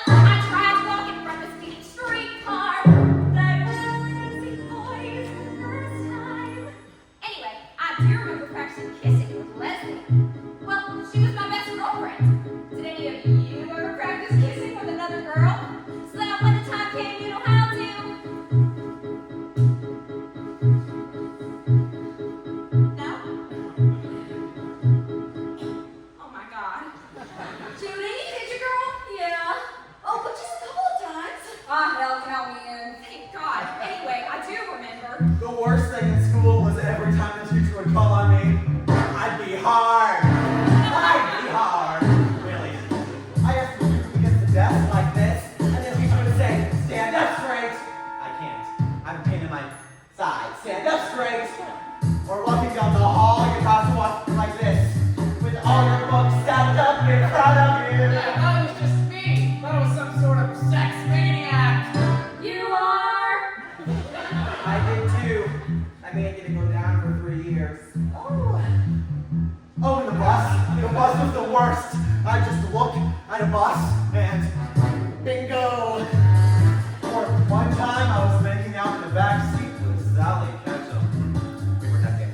I tried to walk in front of a speeding streetcar. They were crazy boys for the first time. Anyway, I do remember practicing kissing with Leslie. Well, she was my best girlfriend. Did any of you ever practice kissing with another girl? So that when the time came, you know how to. No? Oh my God. Judy, did you girl? Yeah. Oh, but just a couple of times. Ah, hell, count me in. Thank God. Anyway, I do remember. The worst thing in school was every time the teacher would call on me, I'd be hard. Really. I have to move against the desk like this, and then the teacher would say, stand up straight. I can't. I'm a pain in my side. Stand up straight. Or walking down the hall, you have to walk like this, with all your books stacked up in front of you. I thought it was just me. I thought it was some sort of sex maniac. You are. I did too. I made it go down for 3 years. Oh, and the bus was the worst. I just look at a bus and bingo. Or one time I was making out in the back seat with Sally Ketchum. We were necking.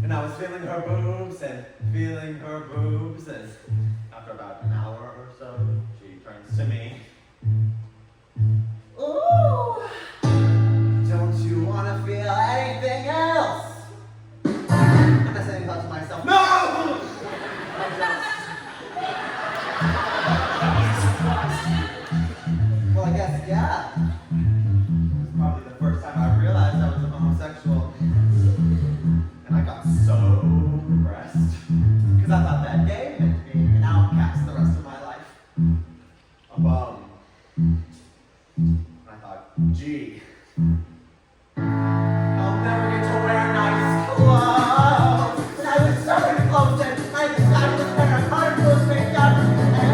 And I was feeling her boobs and feeling her boobs, and after about an hour or so, she turns to me. Ooh, don't you want to feel anything else? And I said I thought to myself, no! Well, I guess, yeah. It was probably the first time I realized I was a homosexual. And I got so depressed. Because I thought that gay meant being an outcast the rest of my life. A bum. And I thought, gee, I'll never get to wear nice clothes. And I was so close, and I decided to wear a cartoon makeup. And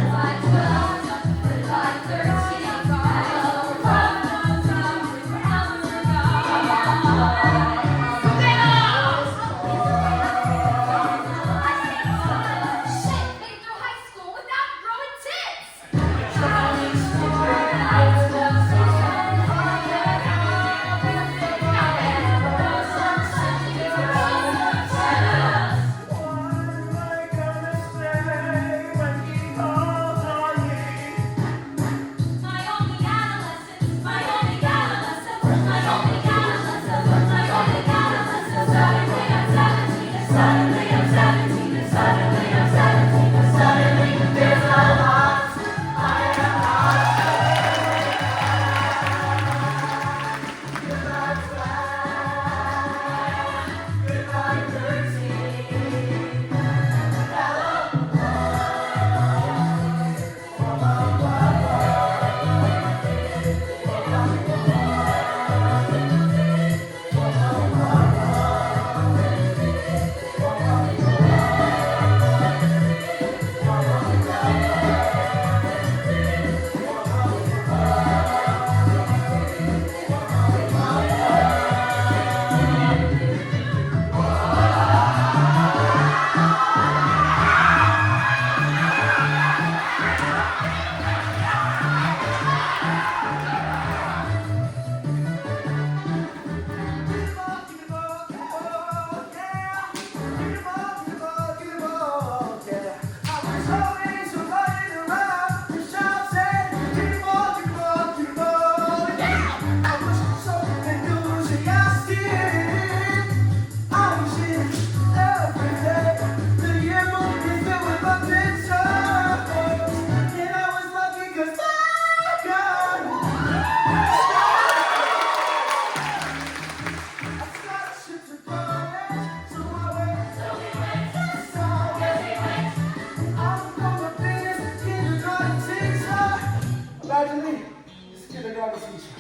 Bible teacher.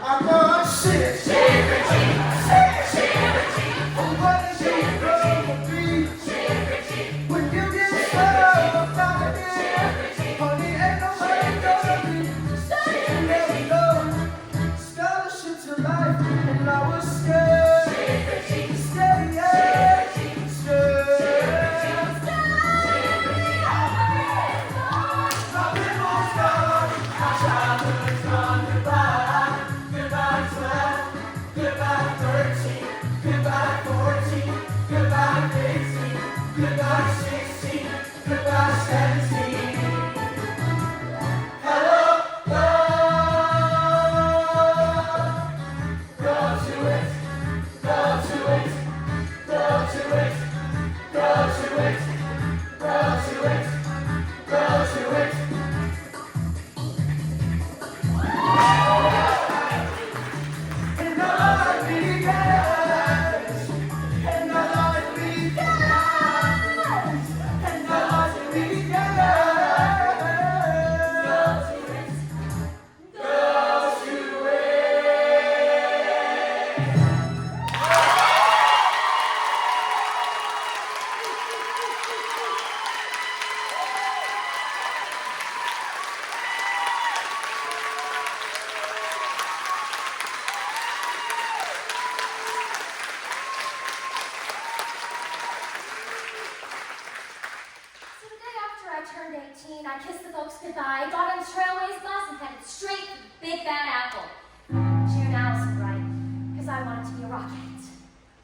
I'm gonna shit, what is it gonna be? When you get about it, honey, ain't nobody gonna be. You never know. Scholarship to life, and I was scared. Steady, yeah. My memory's gone, my childhood's gone. Goodbye, goodbye 12, goodbye 13, goodbye 14, goodbye 15, goodbye 16, goodbye 17. Hello, love. Go to it, go to it, go to it, go to it, go to it, go to it. And the light begins, and the light begins, and the light begins. Go to it. So the day after I turned 18, I kissed the folks goodbye, got on the Trailways bus, and headed straight for the Big Bad Apple. June Allison, right? Because I wanted to be a rocket.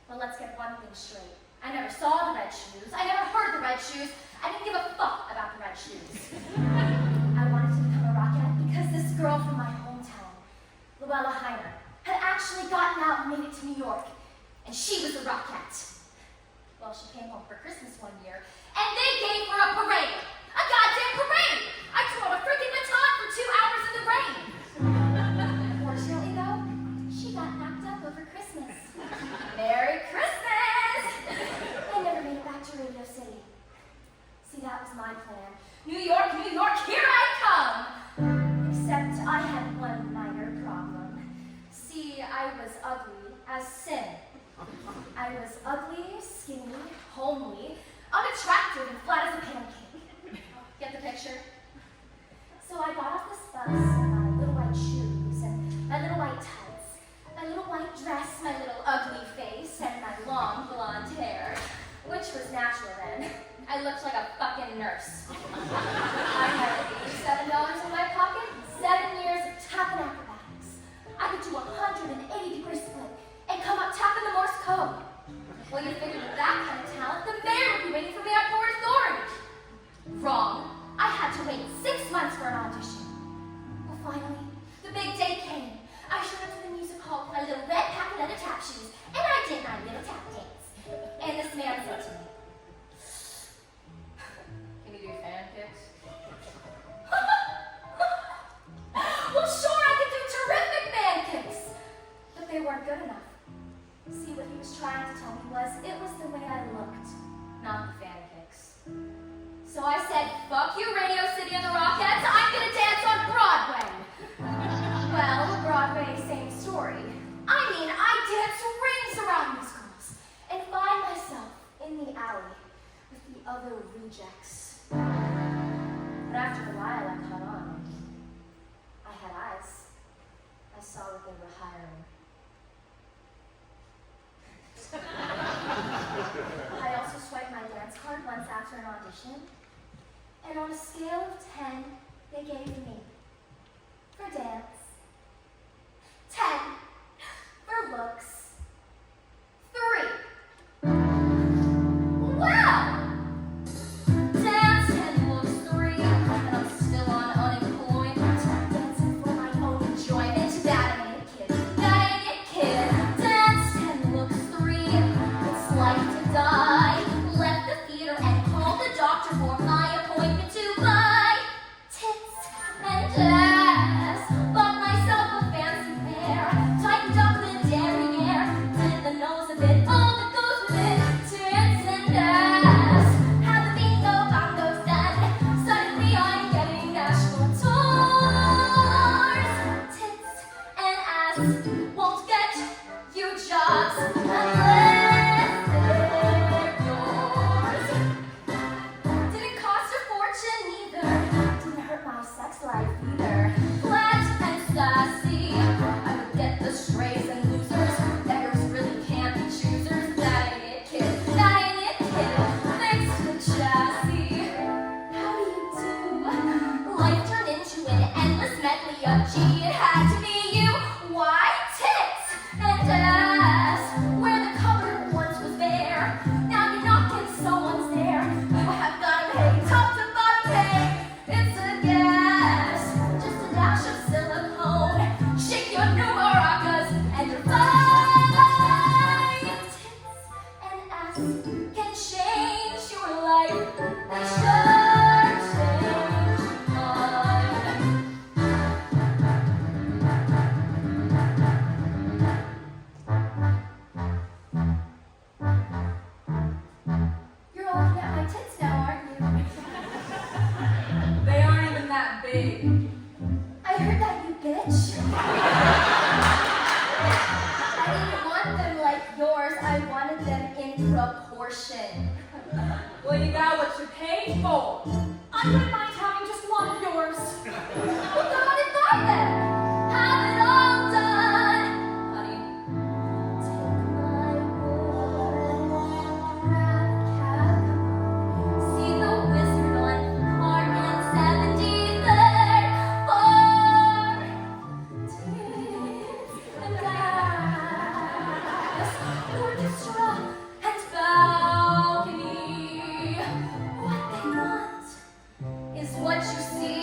But let's get one thing straight. I never saw the red shoes. I never heard the red shoes. I didn't give a fuck about the red shoes. I wanted to become a rocket because this girl from my hometown, Luella Heiner, had actually gotten out and made it to New York. And she was a rocket. Well, she came home for Christmas one year, and they gave her a parade. A goddamn parade! I drove a freaking baton for 2 hours in the rain. Unfortunately, though, she got knocked up over Christmas. Merry Christmas! I never made it back to Radio City. See, that was my plan. New York, here I come! Except I had one minor problem. See, I was ugly as sin. I was ugly, skinny, homely, unattractive, and flat as a pancake. Get the picture? So I got off this bus in my little white shoes, and my little white tights, my little white dress, my little ugly face, and my long blonde hair, which was natural then. I looked like a fucking nurse. I had $87 in my pocket, 7 years of tap and acrobatics. I could do a 180-degree split and come up tapping the Morse code. Well, you figured with that kind of talent, the mayor would be waiting for me at Port Authority. Wrong. I had to wait 6 months for an audition. Well, finally, the big day came. I showed up to the music hall with my little red patent leather tap shoes, and I did my little tap dance. And this man said to me, Can you do fan kicks? well, sure, I could do terrific man kicks. But they weren't good enough. See, what he was trying to tell me was it was the way I looked, not the fan kicks. So I said, fuck you, Radio City and the Rockettes, I'm gonna dance on Broadway. Well, Broadway, same story. I mean, I danced rings around musicals and find myself in the alley with the other rejects. But after a while, I caught on. I had eyes. I saw what they were hiring. I also swiped my dance card once after an audition, and on a scale of 10, they gave me, for dance, 10, for looks, 3. Wow! Dance 10 looks 3, and I'm still on unemployment, dancing for my own enjoyment. That ain't a kid, that ain't a kid. Dance 10 looks 3, it's like to die. Left the theater and called the doctor for my appointment to buy tits and my sex life either. Flat and sassy, I would get the strays and losers. Beggars really can't be choosers. That ain't it, kid. That ain't it, kid. Fix the chassis. How do you do? Life turned into an endless medley of G. It had to be you. Why? Tits and ass. Where the color once was there. Now you're knocking someone's there. You have got to pay top to bottom pay. It's a gas. Just a dash of silicone. Shake your new maracas and you're fine. Tits and ass can change your life. They sure change mine. You're all looking at my tits now, aren't you? They aren't even that big. I heard that, you bitch. I didn't want them like yours. I wanted them in proportion. Well, you got what you paid for. I wouldn't mind having just one of yours. Well, go on and buy them. Have it all done. Honey, take my word. Grab a cab. See the wizard on Park and 73rd. For tits and ass. Orchestra and balcony. What they want is what you see.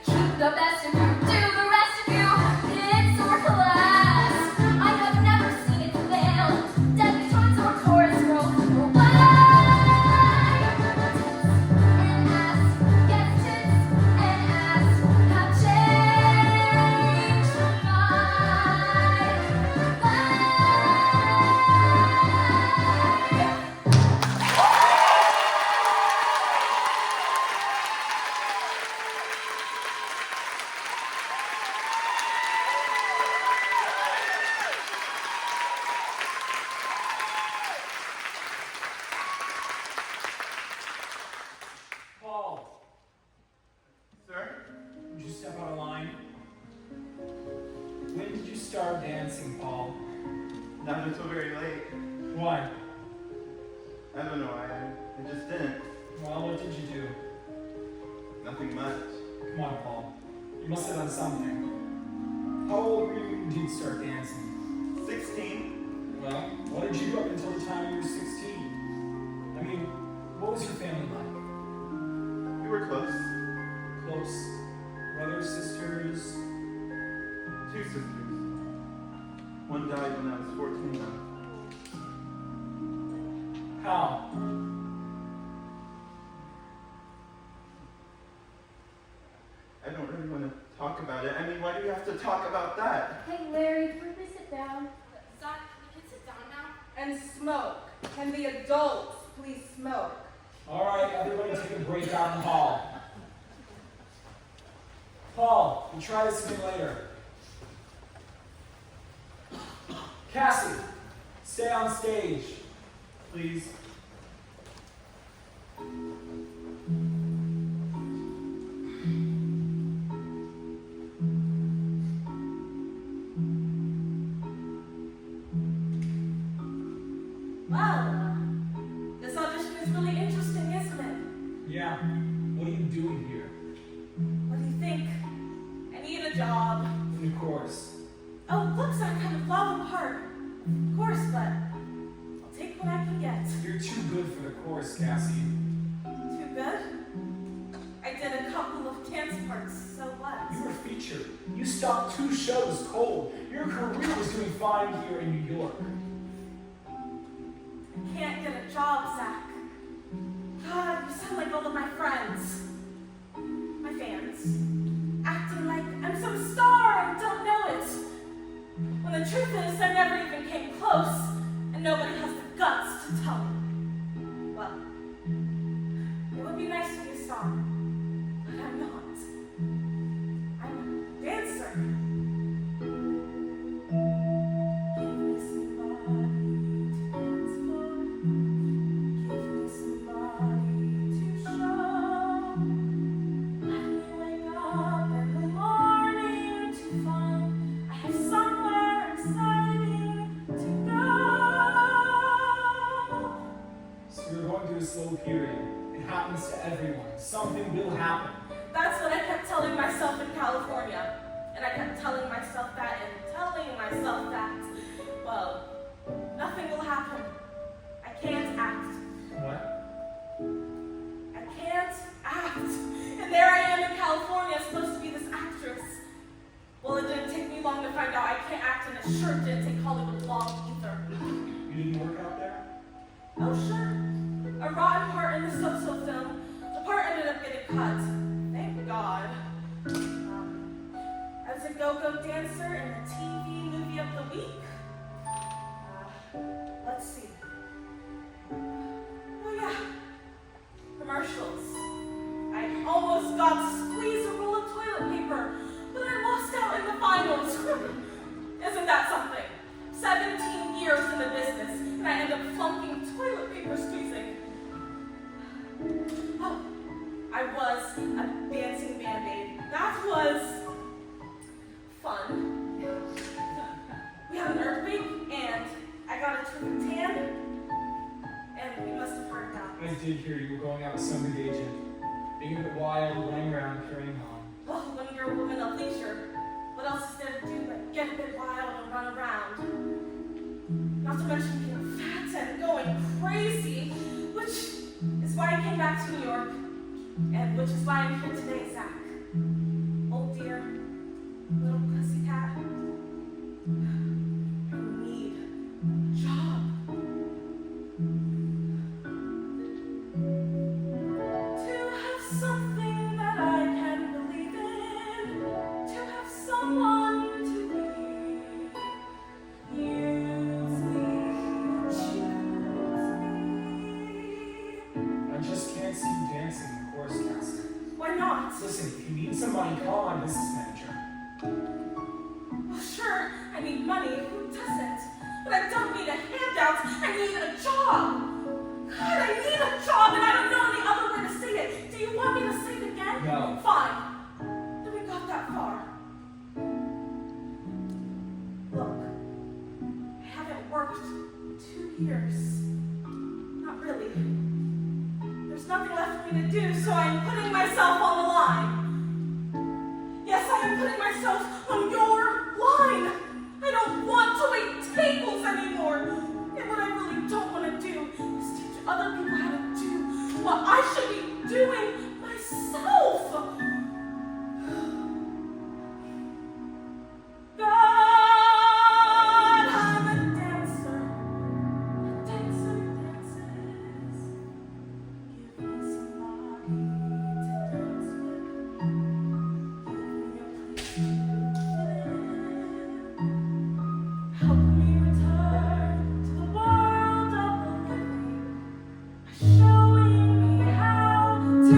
Keep the best of you, do the rest of you. It's our class. I have never seen it fail. Debutantes or chorus girls will why? And ass, yes, tits and ass have changed my life. Paul, Sir? would you step out of line? When did you start dancing, Paul? Not until very late. Why? I don't know, I just didn't. Well, what did you do? Nothing much. Come on, Paul. You must have done something. How old were you when you did start dancing? 16. Well, what did you do up until the time you were 16? I mean, what was your family like? We were close. Close? Brothers, sisters? 2 sisters. One died when I was 14 though. How? I don't really want to talk about it. I mean, why do you have to talk about that? Hey, Larry, can we please sit down? Zach, you can sit down now. And smoke. Can the adults please smoke? All right, everybody take a break out in the hall. Paul, we'll try this again later. Cassie, stay on stage, please. Well, this audition is really interesting, isn't it? Yeah, what are you doing here? What do you think? I need a job. In the chorus. Oh, looks are kind of fall apart. Of course, but I'll take what I can get. You're too good for the chorus, Cassie. Too good? I did a couple of dance parts, so what? You were featured. You stopped 2 shows cold. Your career was doing fine here in New York. I can't get a job, Zach. God, you sound like all of my friends. My fans. Acting like I'm some star and don't know it. When the truth is, I never even came close, and nobody has the guts to tell me. Well, it would be nice to be a star, but I'm not. I'm a dancer. Give me somebody to dance for. Give me somebody to show. Let me wake I sure did take Hollywood long either. You didn't work out there? Oh, sure. A rotten part in the so-so film. The part ended up getting cut. Thank God. I was a go-go dancer in the TV movie of the week. Let's see. Oh, yeah. Commercials. I almost got to squeeze a roll of toilet paper, but I lost out in the finals. Isn't that something? 17 years in the business, and I end up flunking toilet paper squeezing. Oh, I was a dancing band-aid. That was fun. We had an earthquake, and I got a twin tan, and we must have heard that. I did hear you were going out with some big agent. Being a bit wild, running around, carrying on. Well, when you're a woman of leisure, what else is there to do but get a bit wild and run around? Not to mention being fat and going crazy, which is why I came back to New York, and which is why I'm here today, Zach. Old dear, little pussycat. I need a job. To have something that I can believe in, to have someone to be. Use me, choose me. I just can't see you dancing in the chorus cast. Why not? Listen, if you need somebody, call my business manager. Well, sure, I need money. Who doesn't? But I don't need a handout. I need a job. God, I need a job, and I don't know any other way to say it. Do you want me to say it again? No. Fine. Then we got that far. Look, I haven't worked 2 years. Not really. There's nothing left for me to do, so I'm putting myself on the line. Yes, I am putting myself on your line. I don't want to wait tables anymore. And what I really don't want to do is teach other people how to do what I should be doing myself. God, I'm a dancer. A dancer dances. Give me somebody to dance with. Give me a place to live. Help me return to the world of the living by showing me how to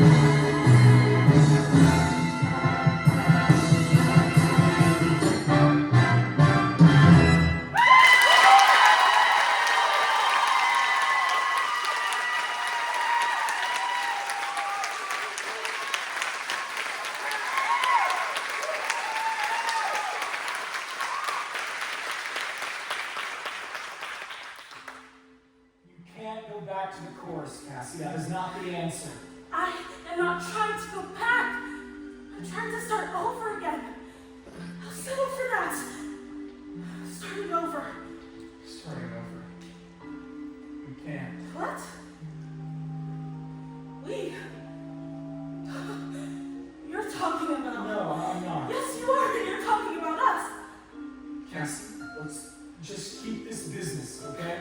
You can't go back to the chorus, Cassie. That is not the answer. I am not trying to go back. I'm trying to start over again. I'll settle for that. Starting over. Starting over. You can't. What? We? You're talking about... No, I'm not. Yes, you are. You're talking about us. Cassie, let's just keep this business, okay?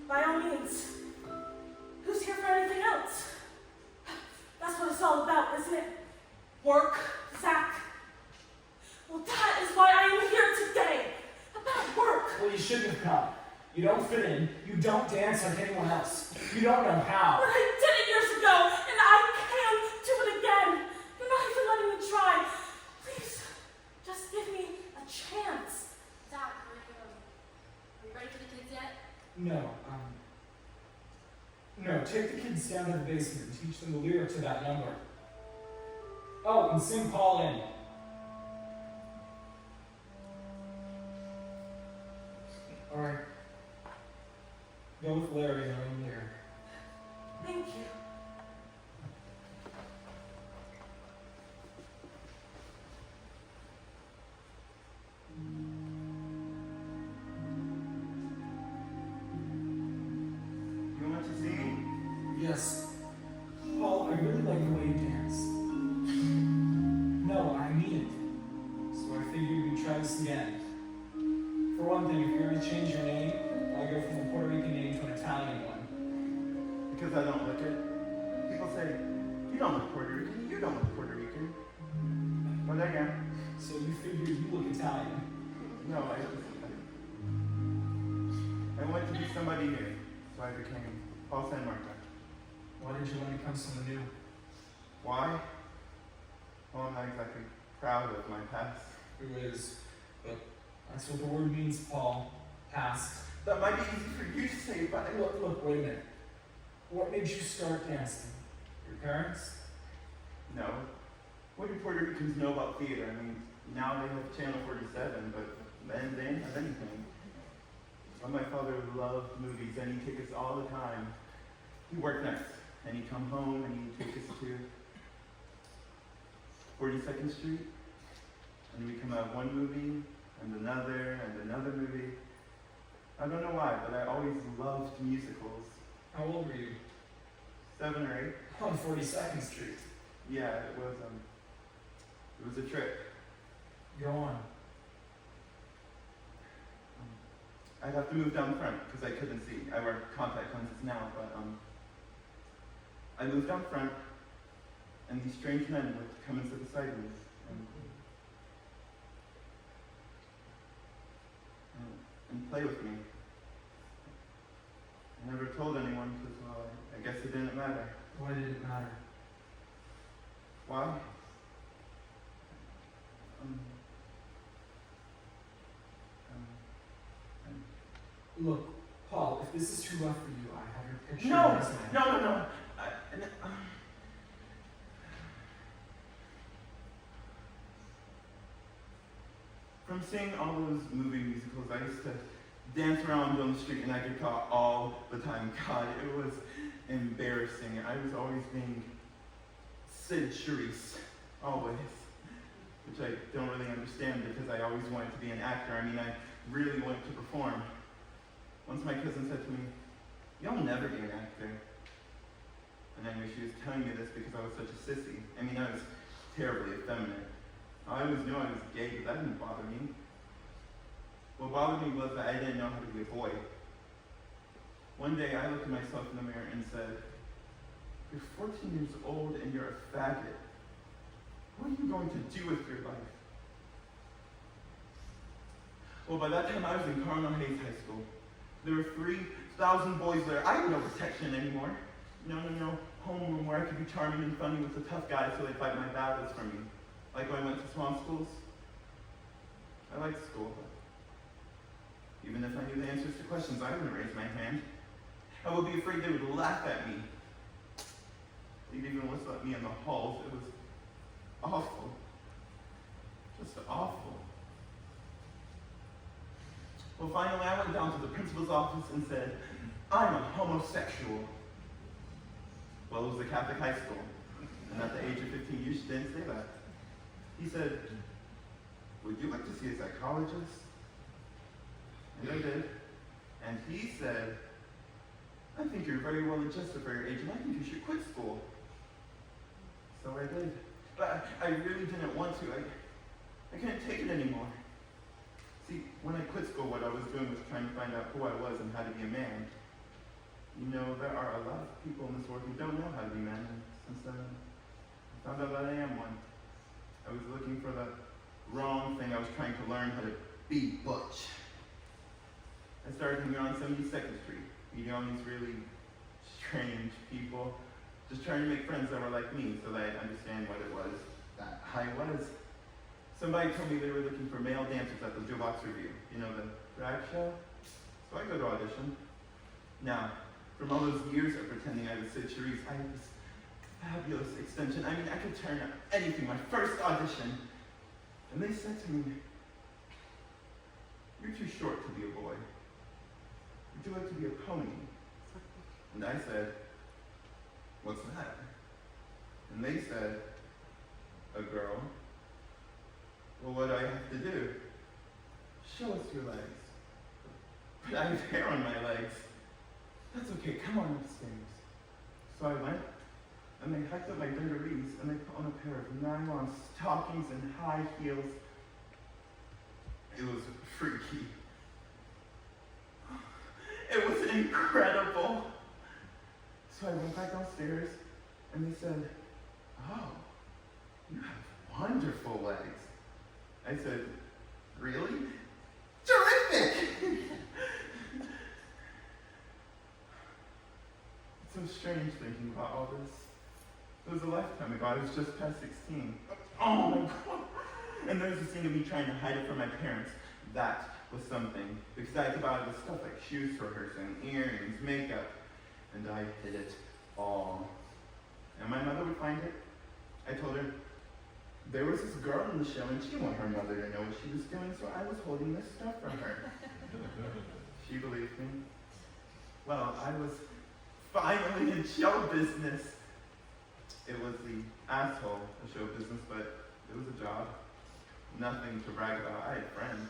By all means. Who's here for anything else? That's what it's all about, isn't it? Work, Zach. Well, that is why I am here today. About work. Well, you shouldn't have come. You don't fit in. You don't dance like anyone else. You don't know how. But I did it years ago, and I can do it again. You're not even letting me try. Please, just give me a chance. Zach, are you ready for the kids yet? No, no, take the kids down to the basement and teach them the lyric to that number. Oh, and sing Paul in. All right. Go with Larry and own lyric. Thank you. You want to sing? Yes. Paul, I really like the way you dance. No, I mean it. So I figured we'd try this again. For one thing, if you're going to change your name, I'll go from a Puerto Rican name to an Italian one. Because I don't look it. People say, you don't look Puerto Rican, you don't look Puerto Rican. But I am. So you figured you look Italian. No, I wanted to be somebody new, so I became Paul San Marco. Why did you want to become someone new? Why? Well, I'm not exactly proud of my past. Who is? But that's what the word means, Paul. Past. That might be easy for you to say, but Look, wait a minute. What made you start dancing? Your parents? no. What do Puerto Ricans know about theater? I mean, now they have Channel 47, but then they didn't have anything. But my father loved movies, and he'd take us all the time. He worked nights, and he'd come home, and he'd take us to 42nd Street, and we'd come out one movie, and another movie. I don't know why, but I always loved musicals. How old were you? 7 or 8. On 42nd Street. Yeah, it was a trip. Go on. I'd have to move down front because I couldn't see. I wear contact lenses now, but I moved down front, and these strange men would come and sit beside me, and play with me. I never told anyone because, well, I guess it didn't matter. Why did it matter? Why? Look, Paul, if this is too rough for you, I have your picture. No! and resume. No. From seeing all those movie musicals, I used to dance around Dome Street and I get caught all the time. God, it was embarrassing. I was always being Sid Charisse, always. Which I don't really understand because I always wanted to be an actor. I mean, I really wanted to perform. Once my cousin said to me, "You'll never be an actor." And I knew she was telling me this because I was such a sissy. I mean, I was terribly effeminate. I always knew I was gay, but that didn't bother me. What bothered me was that I didn't know how to be a boy. One day I looked at myself in the mirror and said, "You're 14 years old and you're a faggot. What are you going to do with your life?" Well, by that time I was in Cardinal Hayes High School. There were 3,000 boys there. I had no protection anymore. no homeroom where I could be charming and funny with the tough guys so they fight my battles for me. Like when I went to small schools. I liked school, but even if I knew the answers to questions, I wouldn't raise my hand. I would be afraid they would laugh at me. They'd even whistle at me in the halls. It was awful. Just awful. Well, finally, I went down to the principal's office and said, I'm a homosexual. Well, it was a Catholic high school, and at the age of 15, you didn't say that. He said, would you like to see a psychologist? And I did. And he said, I think you're very well adjusted for your age, and I think you should quit school. So I did. But I really didn't want to. I couldn't take it anymore. See, when I quit school, what I was doing was trying to find out who I was and how to be a man. You know, there are a lot of people in this world who don't know how to be men, and since then, I found out that I am one. I was looking for the wrong thing. I was trying to learn how to be butch. I started hanging around 72nd Street, meeting all these really strange people, just trying to make friends that were like me so that I'd understand what it was that I was. Somebody told me they were looking for male dancers at the Jukebox Review. You know, the drag show? So I go to audition. Now, from all those years of pretending I was Sid Charisse, I had this fabulous extension. I mean, I could turn up anything. My first audition. And they said to me, you're too short to be a boy. Would you like to be a pony? And I said, what's that? And they said, a girl. Well, what do I have to do? Show us your legs. But I have hair on my legs. That's okay, come on upstairs. So I went, and they hiked up my dungarees, and they put on a pair of nylon stockings and high heels. It was freaky. It was incredible. So I went back downstairs, and they said, oh, you have wonderful legs. I said, really? Terrific! It's so strange thinking about all this. It was a lifetime ago. I was just past 16. Oh my God! And there was a scene of me trying to hide it from my parents. That was something. Because I had to buy this stuff like shoes for her, and earrings, makeup. And I hid it all. And my mother would find it. I told her, there was this girl in the show and she didn't want her mother to know what she was doing, so I was holding this stuff from her. She believed me. Well, I was finally in show business. It was the asshole of show business, but it was a job. Nothing to brag about. I had friends.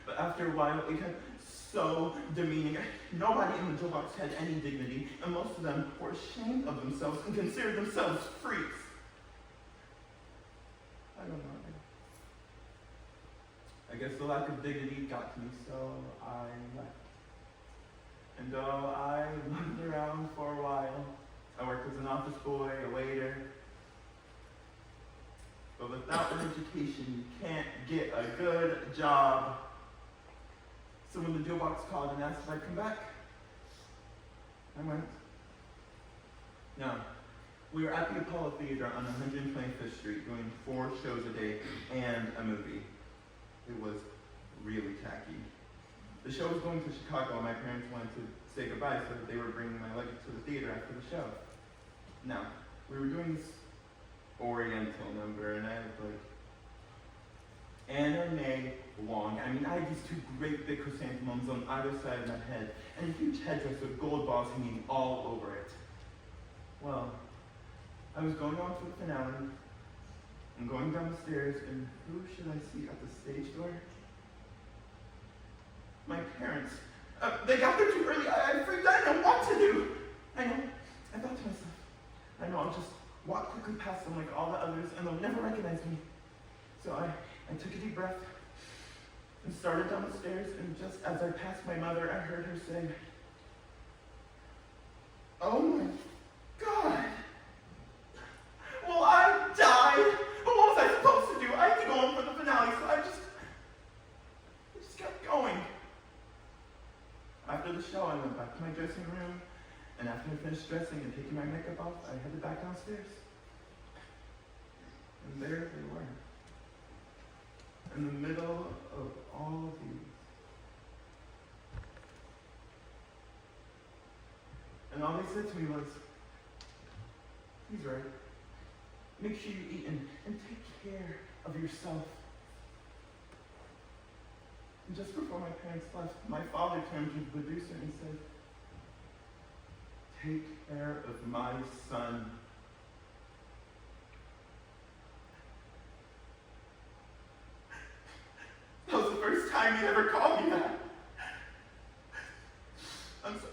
But after a while, it got so demeaning. Nobody in the Jukebox had any dignity, and most of them were ashamed of themselves and considered themselves freaks. I don't know. I guess the lack of dignity got to me, so I left. And I looked around for a while. I worked as an office boy, a waiter. But without an education, you can't get a good job. So when the Jukebox called and asked if I'd come back, I went. Now, we were at the Apollo Theater on 125th Street doing 4 shows a day and a movie. It was really tacky. The show was going to Chicago and my parents wanted to say goodbye, so they were bringing my luggage to the theater after the show. Now, we were doing this Oriental number, and I had like Anna May Wong. I mean, I had these 2 great big chrysanthemums on either side of my head, and a huge headdress with gold balls hanging all over it. Well, I was going on to the finale, and going down the stairs, and who should I see at the stage door? My parents. They got there too early. I freaked out. I didn't know what to do. I know. I thought to myself, I know I'll just walk quickly past them like all the others, and they'll never recognize me. So I took a deep breath and started down the stairs, and just as I passed my mother, I heard her say, oh my God. Well, I died. But what was I supposed to do? I had to go on for the finale, so I just kept going. After the show, I went back to my dressing room, and after I finished dressing and taking my makeup off, I headed back downstairs. And there they were, in the middle of all of these. And all they said to me was, he's right. Make sure you eat and take care of yourself. And just before my parents left, my father turned to the producer and said, take care of my son. That was the first time he ever called me that. I'm sorry.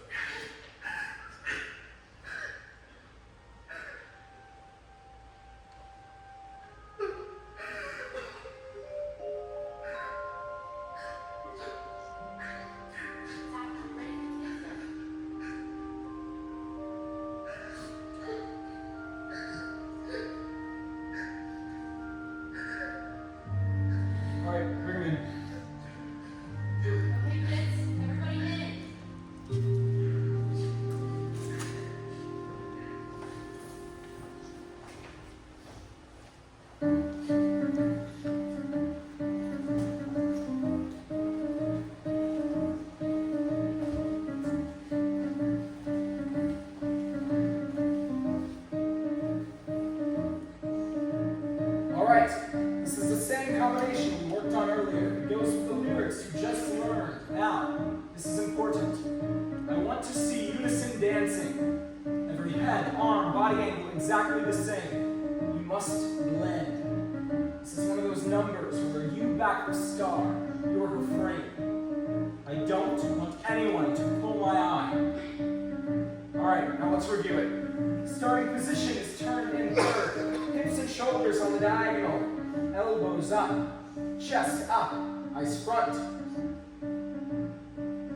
All right, bring him in. Okay, kids, everybody in. All right, this is the same combination we worked on earlier. It goes with the lyrics you just learned. Now, this is important. I want to see unison dancing. Every head, arm, body angle exactly the same. You must blend. This is one of those numbers where you back the star, your refrain. I don't want anyone to pull my eye. All right, now let's review it. Starting position is turned in third. Hips and shoulders on the diagonal. Elbows up. Chest up. Eyes front.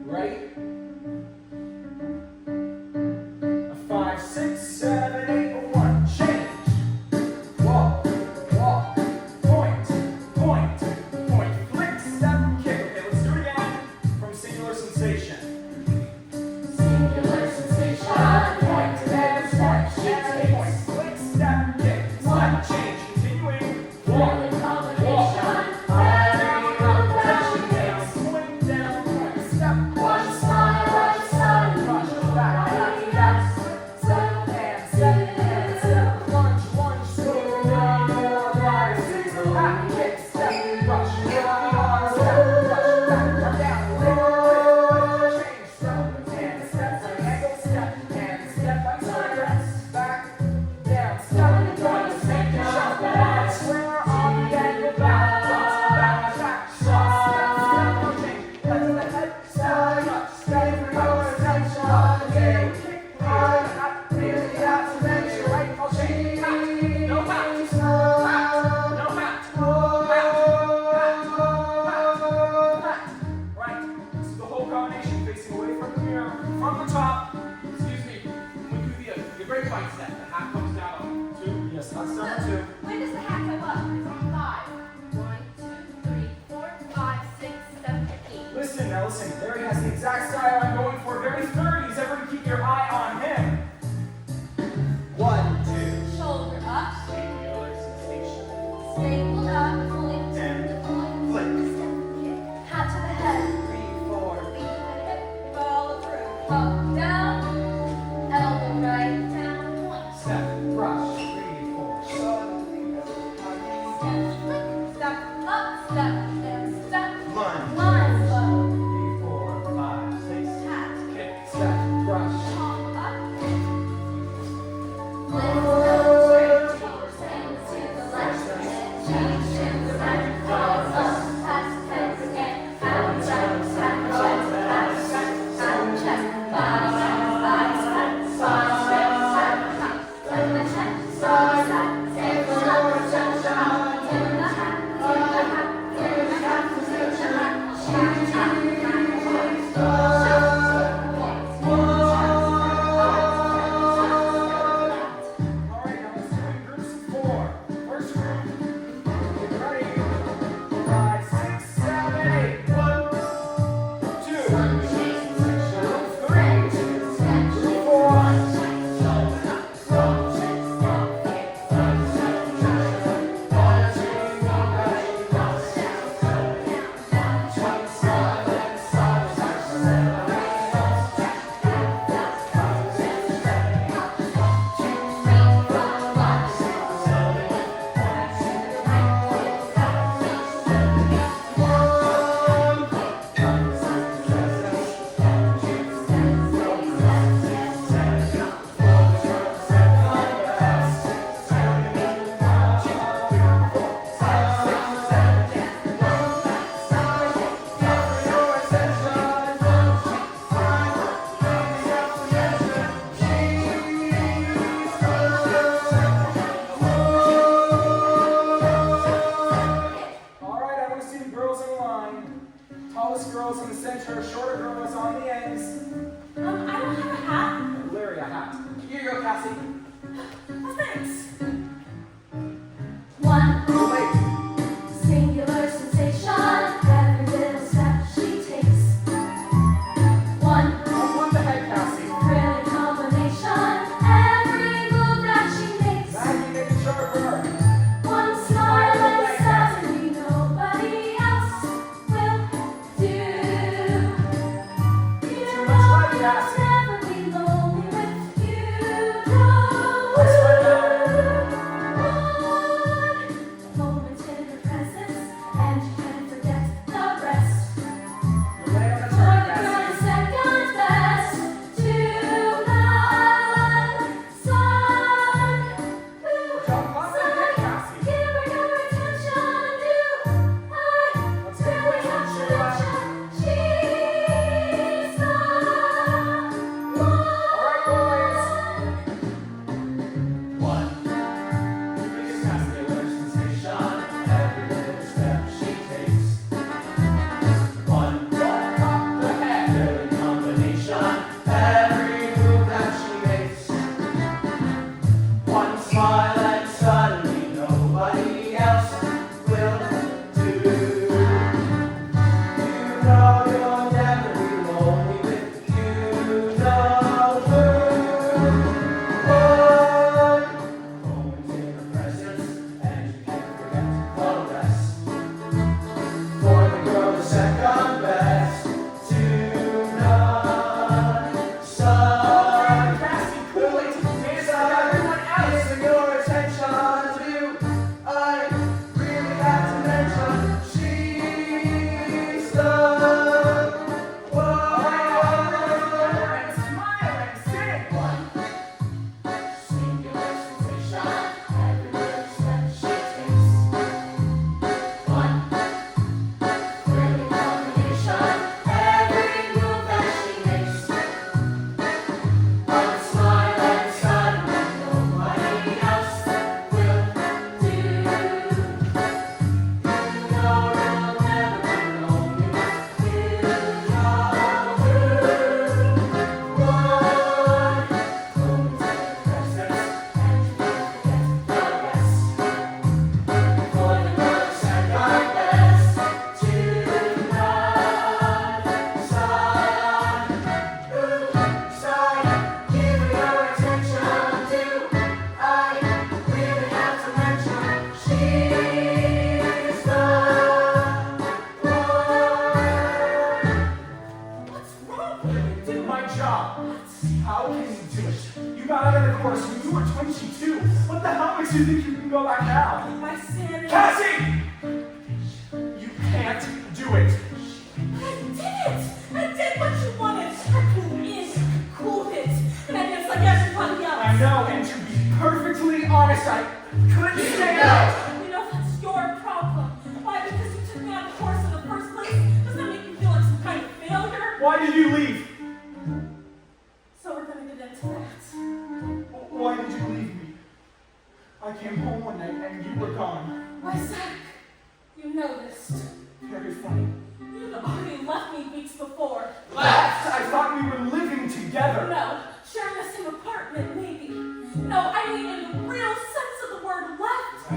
Ready? A 5, 6, 7, 8, 1. Change. Walk. Walk. Point. Point. Point. Flick. Step. Kick. Okay, let's do it again. From singular sensation. Singular sensation. Point. Then step. Shift. Point. Flick. Step. Kick. Step. Change. Continuing. Walk. When does the hat go up? It's on 5. 1, 2, 3, 4, 5, 6, 7, 8. Listen, now listen. Larry has the exact style I'm going for. Very 30s. Everyone keep your eye on him. 1, 2. Shoulder up. Singular sensation. Stapled up. Pulling. And Pulling. flick. Step, kick. Hat to the head. 3, 4. Lean the hip. Follow through. Up, down. Elbow right down. Point. Step. Brush. 3, 4. Step, flick. Step up. Step. And step. Lunge. Line slow. 3, 4, 5, 6. Hat. Kick. Step. Brush. Palm up. Bye. never be lonely with you. What's my number? One moment in her presence, and you can forget the rest. We're ready on the For turn, the girl Cassie. is second best to none. Sun, Don't pause it yet, Cassie. give her your attention. Do I Let's get really quick have on to Sheila. mention she's the one? All right, boys. One. Biggest Cassie alert sensation. Every little step she takes. One. Top the head. Every combination. Every move that she makes. One smile and suddenly nobody else will do. You know you'll never be lonely with you know who. One moment in her presence, and you can't forget the rest. For the girl is second best to none. Sun, Cassie, cool it. Dance like everyone else. giving your attention to. I really have to mention she's the one. And smile and sing. One singular sensation, every little step she takes. One really combination, every move that she makes. One smile and suddenly nobody else will do. You know you'll never be lonely with you know who. One moment in her presence, and you can't forget the rest. For the girl is second best to none. Sun, give her your attention to. I really have to mention she's the one. What's wrong with you? Did my job. How can you do it? You got out of the course when you were 22. What the hell makes you think you can go back now? My sanity. Cassie! You can't do it. I did it! I did what you wanted! I cooled in, cooled it, and I guess like everybody else. I know, and to be perfectly honest, I couldn't stand it. You know, that's your problem. Why? Because you took me out of the course in the first place? Does that make you feel like some kind of failure? Why did you leave? So we're gonna get into that. Why did you leave me? I came home one night and you were gone. Why, Zach? You noticed. Very funny. You'd already left me weeks before. Left? I thought we were living together. No, sharing the same apartment, maybe. No, I mean in the real sense of the word left.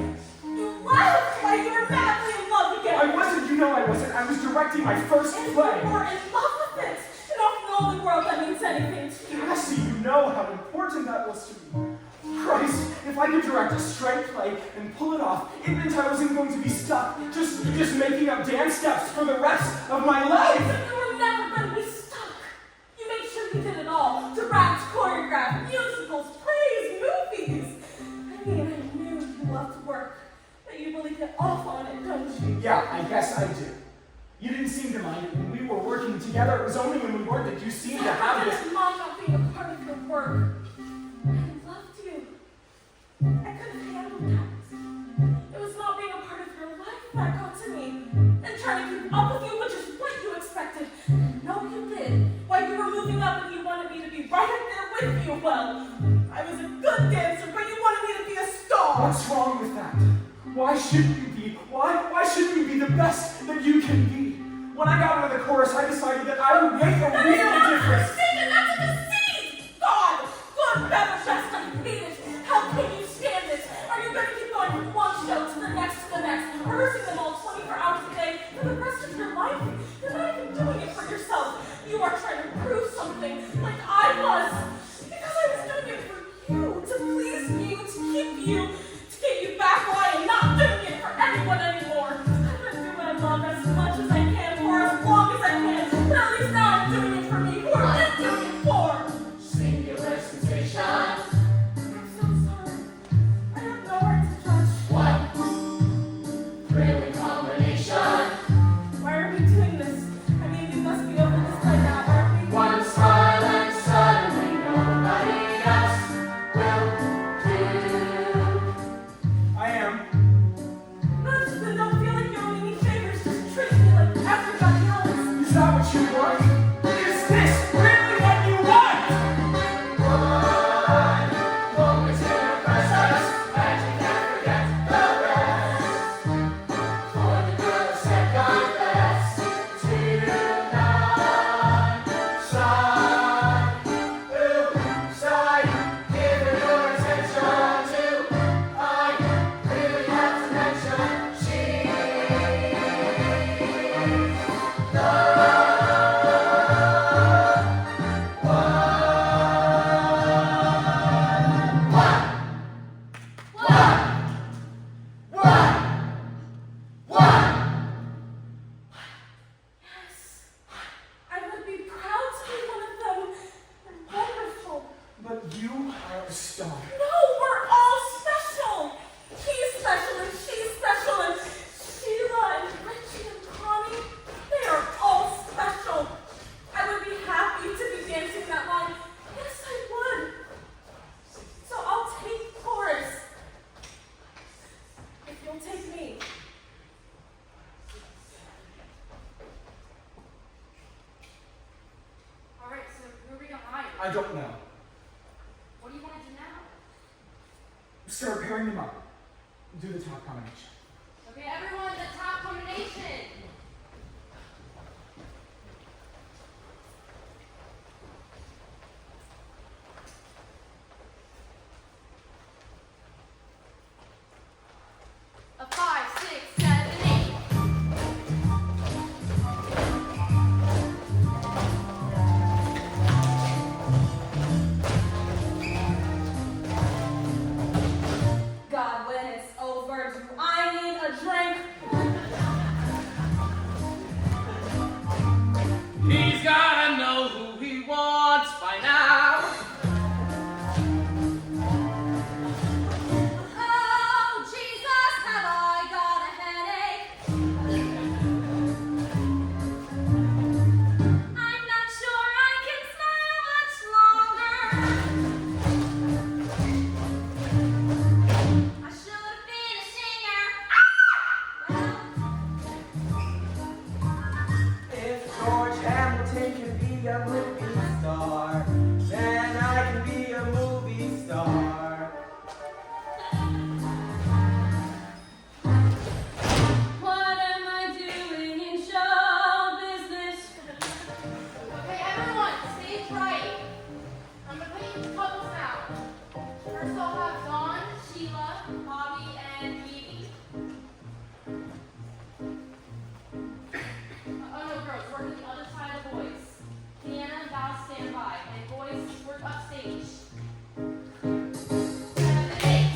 You left like you were madly in love again. I wasn't, you know I wasn't. I was directing my first And play. you were in love with it. And often in all the world that means anything to you. Cassie, you know how important that was to me. Christ, if I could direct a straight play and pull it off, it meant I wasn't going to be stuck just making up dance steps for the rest of my life. But you were never going to be stuck. You made sure you did it all. Direct, choreograph, musicals, plays, movies. I mean, I knew you loved work. That you really get off on it, don't you? Yeah, I guess I do. You didn't seem to mind it when we were working together. It was only when we weren't that you seemed to have this. I didn't mind not being a part of your work. I loved you. I could have handled that. It was not being a part of your life that got to me. And trying to keep up with you, which is what you expected. No, you did. While you were moving up and you wanted me to be right up there with you. Well, I was a good dancer, but you wanted me to be a star. What's wrong with that? Why shouldn't you be? Why shouldn't you be the best that you can be? When I got out of the chorus, I decided that I would make a That real is not a difference. decision, that's a deceit! God! Good, better, best, I hate it! How can you stand it? Are you going to keep going from one show to the next, rehearsing them all 24 hours a day for the rest of your life? You're not even doing it for yourself. You are trying to prove something, like I was. Because I was doing it for you, to please you, to keep you, to get you back why I'm not doing it for anyone anymore. I'm going to do what I love as much as I can for as long as I can. But at least now I'm doing it for me, who are But you are a star. No, we're all special. He's special and she's special and Sheila and Richie and Connie, they are all special. I would be happy to be dancing that line. Yes, I would. So I'll take chorus. If you'll take me. All right, so who are we gonna hire? I don't know. What do you want to do now? Start pairing them up. Do the top combination. Okay, everyone, the top combination. A 5, 6, 7, 8. God, when it's over, do I need a drink? He's gotta know who he wants by now. Oh, Jesus, have I got a headache? I'm not sure I can smile much longer. I should have been a singer. If George Hamilton can be a movie star, then I can be a movie star. What am I doing in show business? Okay, everyone, stage right. I'm gonna put you in couples now. First I'll have Dawn, Sheila, Bobby, and Phoebe. Oh no, girls, work at the other side of the boys. Deanna and Val stand by, and boys, work upstage. 7, 8.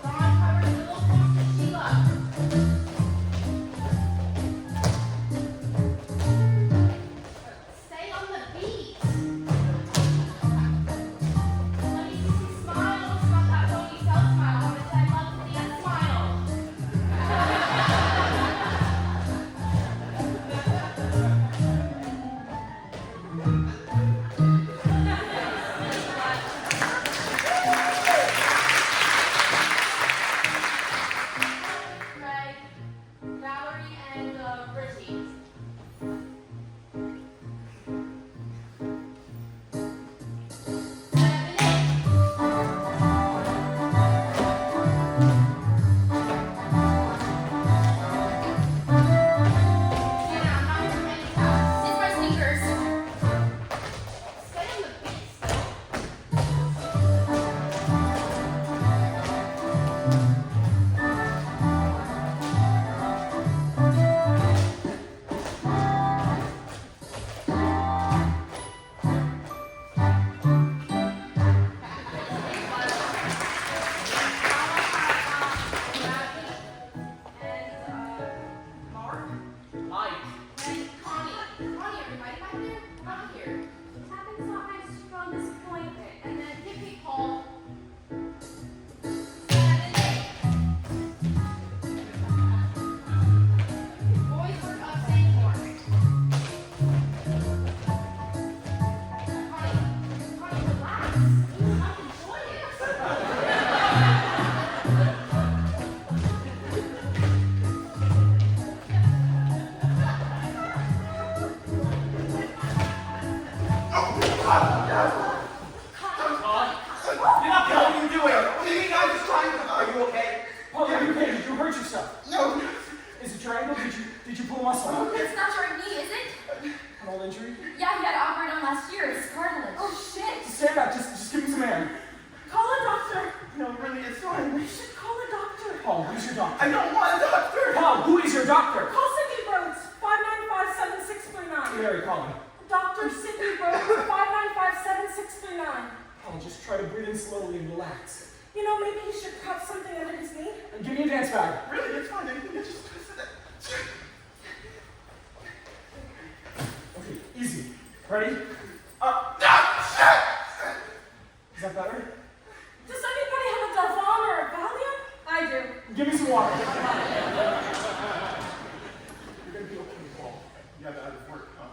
Dawn, cover the little close to Sheila. Stay on the beat. Let me see some smiles, not that phony self smile. I want to say I love the dance smile. Greg, Valerie, and Richie. It's my sneakers. Stay on the beat still. Mark Mike. and Connie. Connie, everybody back there? Come here. Happens not my strongest point. And then Hippie Paul. 7, 8. Boys work upstage more. Connie, relax. Come enjoy it. What are you doing? What do you mean? I'm just trying to. Are you okay? Paul, are you okay? Did you hurt yourself? No. Is it your ankle? Did you pull a muscle? It's not your knee, is it? An old injury? Yeah, he had to operate on last year. It's cartilage. Oh shit! Stand back. Just give me some air. Call a doctor. No, really, it's fine. You should call a doctor. Paul, who's your doctor? I don't want a doctor. Paul, who is your doctor? Call Cindy Rhodes, 595-7639. Mary, call him. Dr. Cindy Rhodes, 595-7639. Paul, just try to breathe in slowly and relax. You know, maybe he should cut something under his knee. And give me a dance bag. Really, it's fine. I think I just twisted it. Okay, easy. Ready? Is that better? Does anybody have a Davon or a Valium? I do. Give me some water. You're gonna be okay, Paul. Yeah, that would work, huh?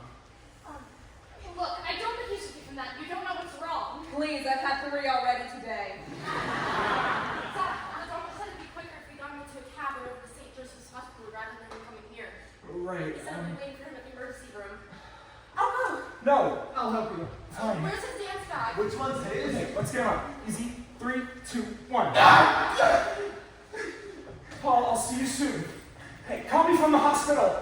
Look, I don't think you should give him that. You don't know what's wrong. Please, I've had 3 already today. Dad, the doctor said it'd be quicker if we got him into a cab and over to St. Joseph's Hospital rather than him coming here. Right. He said we'd be waiting for him at the emergency room. Oh, No, I'll help you. Fine. Where's his dance bag? Which one's his? Okay, let's get on. Easy. 3, 2, 1. Paul, I'll see you soon. Hey, call me from the hospital.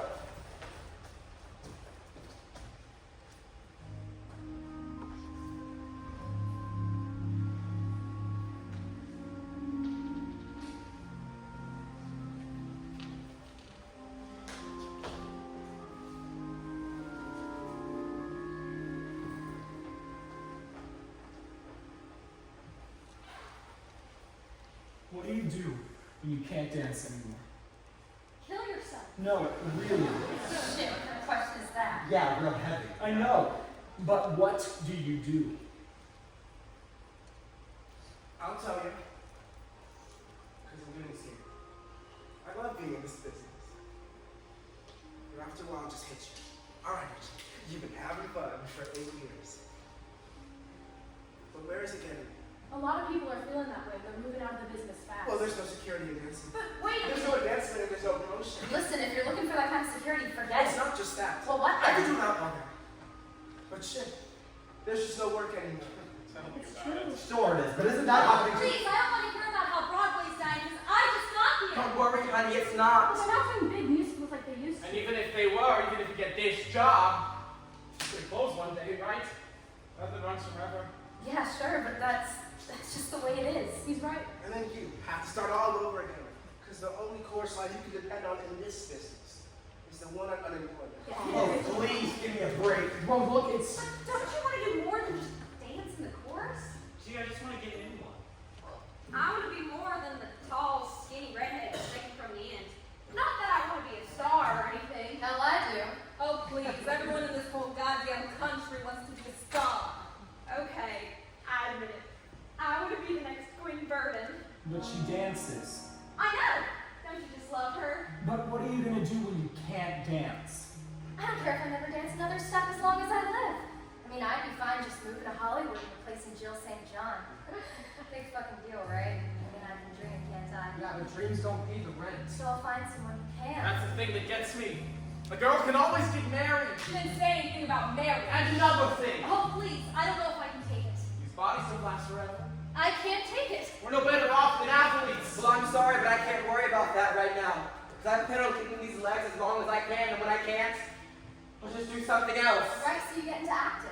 What do you do when you can't dance anymore? Kill yourself. No, really. Shit, what kind of question is that? Yeah, real heavy. I know, but what do you do? I'll tell you. Because I'm doing this here. I love being in this business. But after a while, it just hits you. Alright, you've been having fun for 8 years. But where is it getting you? A lot of people are feeling that way. They're moving out of the business fast. Well, there's no security in dancing. But wait a There's minute. no advancement and there's no promotion. Listen, if you're looking for that kind of security, forget It's it. not just that. Well, what I then? could do without all that. But shit, there's just no work anymore. It's true. Sure it is, but isn't that happening to Please, I don't want to hear about how Broadway's dying because I just got here. Don't worry, honey, it's not. They're not doing big musicals like they used to. And even if they were, even if you get this job, it's gonna close one day, right? Nothing runs forever. Yeah, sure, but that's just the way it is. He's right. And then you have to start all over again. Because the only course line you can depend on in this business is the one on unemployment. Oh, please give me a break. Well, look, it's. Don't you want to do more than just dance in the chorus? Gee, I just want to get in one. I want to be more than the tall, skinny redhead sticking from the end. Not that I want to be a star or anything. Hell, I do. Oh, please. Everyone in this whole goddamn country wants to be a star. Okay, I admit it. I want to be the next Queen Burden. But she dances. I know. Don't you just love her? But what are you gonna do when you can't dance? I don't care if I never dance another step as long as I live. I mean, I'd be fine just moving to Hollywood and replacing Jill St. John. Big fucking deal, right? I mean, I can dream, can't I? Yeah, but dreams don't pay the rent. So I'll find someone who can. That's the thing that gets me. A girl can always get married. You didn't say anything about marriage. And another thing. Oh, please. I don't know if I can take it. These bodies don't last forever. I can't take it. We're no better off than athletes. Well, I'm sorry, but I can't worry about that right now. Because I plan on keeping these legs as long as I can, and when I can't, I'll just do something else. Right, so you get into acting.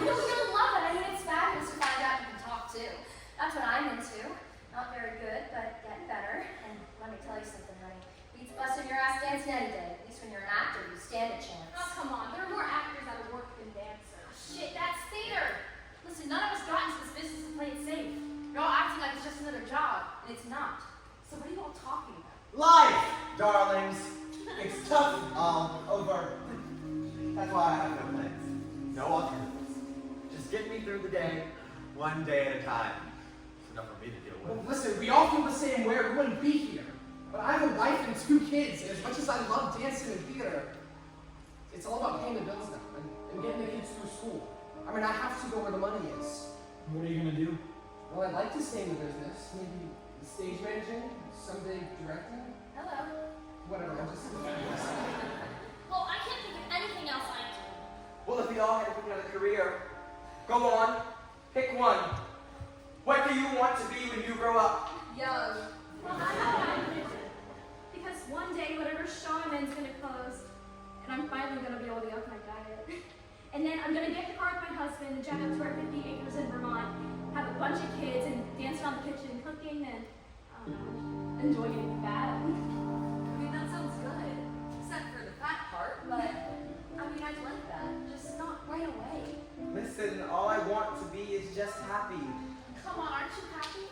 You'll love it. I mean, it's fabulous to find out you can talk too. That's what I'm into. Not very good, but getting better. And let me tell you something, honey. Beats busting your ass dancing any day. At least when you're an actor, you stand a chance. Oh, come on. There are more actors out of work than dancers. Shit, that's theater. Listen, none of us got into this business to play it safe. You're all acting like it's just another job, and it's not. So what are you all talking about? Life, darlings. It's tough all over. That's why I have no plans. No alternatives. Just get me through the day, one day at a time. It's enough for me to deal Well, with. listen, we all feel the same way, or we wouldn't be here. But I have a wife and 2 kids, and as much as I love dancing and theater, it's all about paying the bills now and getting the kids through school. I mean, I have to go where the money is. What are you gonna do? Well, I'd like to stay in the business, maybe stage managing, someday directing, Hello. whatever. I'm just. Well, I can't think of anything else I do. Well, if we all had to pick another career, go on, pick one. What do you want to be when you grow up? Young. Well, I know what I'm gonna do. Because one day, whatever show I'm in is gonna close, and I'm finally gonna be able to get off my diet. And then I'm gonna get in the car with my husband and jack up to our 50 acres in Vermont, have a bunch of kids, and dance around the kitchen, cooking, and enjoy getting fat. I mean, that sounds good. Except for the fat part, but I mean, I'd like that. Just not right away. Listen, all I want to be is just happy. Come on, aren't you happy?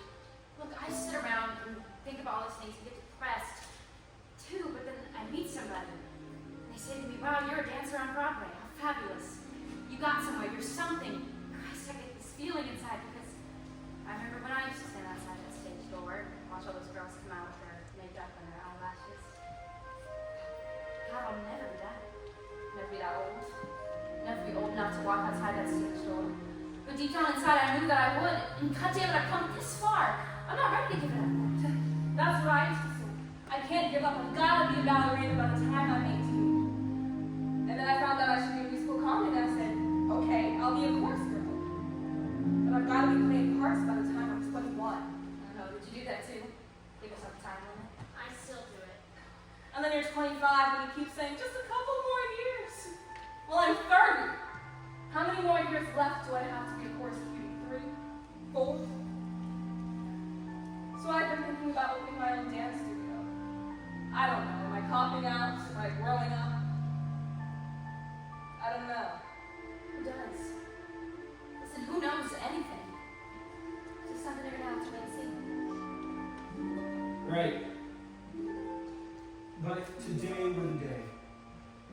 Look, I sit around and think of all these things and get depressed too, but then I meet somebody. And they say to me, wow, you're a dancer on Broadway. How fabulous. got somewhere, you're something. Christ, I get this feeling inside because I remember when I used to stand outside that stage door and watch all those girls come out with their makeup and their eyelashes. God, I'll never be that. Never be that old. Never be old enough to walk outside that stage door. But deep down inside, I knew that I would. And God damn it, I've come this far. I'm not ready to give it up. That's what I used to say. I can't give up. I've got to be a ballerina by the time I'm 18. And then I found out I should be a musical comedy, and I said, okay, I'll be a chorus girl. But I've got to be playing parts by the time I'm 21. I don't know, did you do that too? Give yourself a time limit. I still do it. And then you're 25 and you keep saying, just a couple more years. Well, I'm 30. How many more years left do I have to be a chorus beauty? 3? 4? So I've been thinking about opening my own dance studio. I don't know. Am I copping out? Am I growing up? I don't know. Who does? Listen, who knows anything? It's just something you're gonna have to wait and see. Right. But if today were the day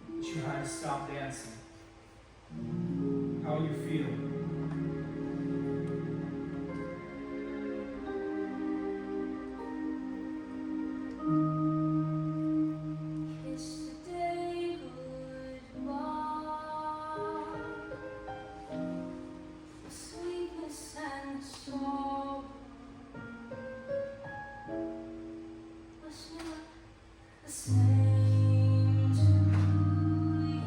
that you had to stop dancing, how are you feeling? Kiss the day goodbye. The sweetness and sorrow was not the same to you.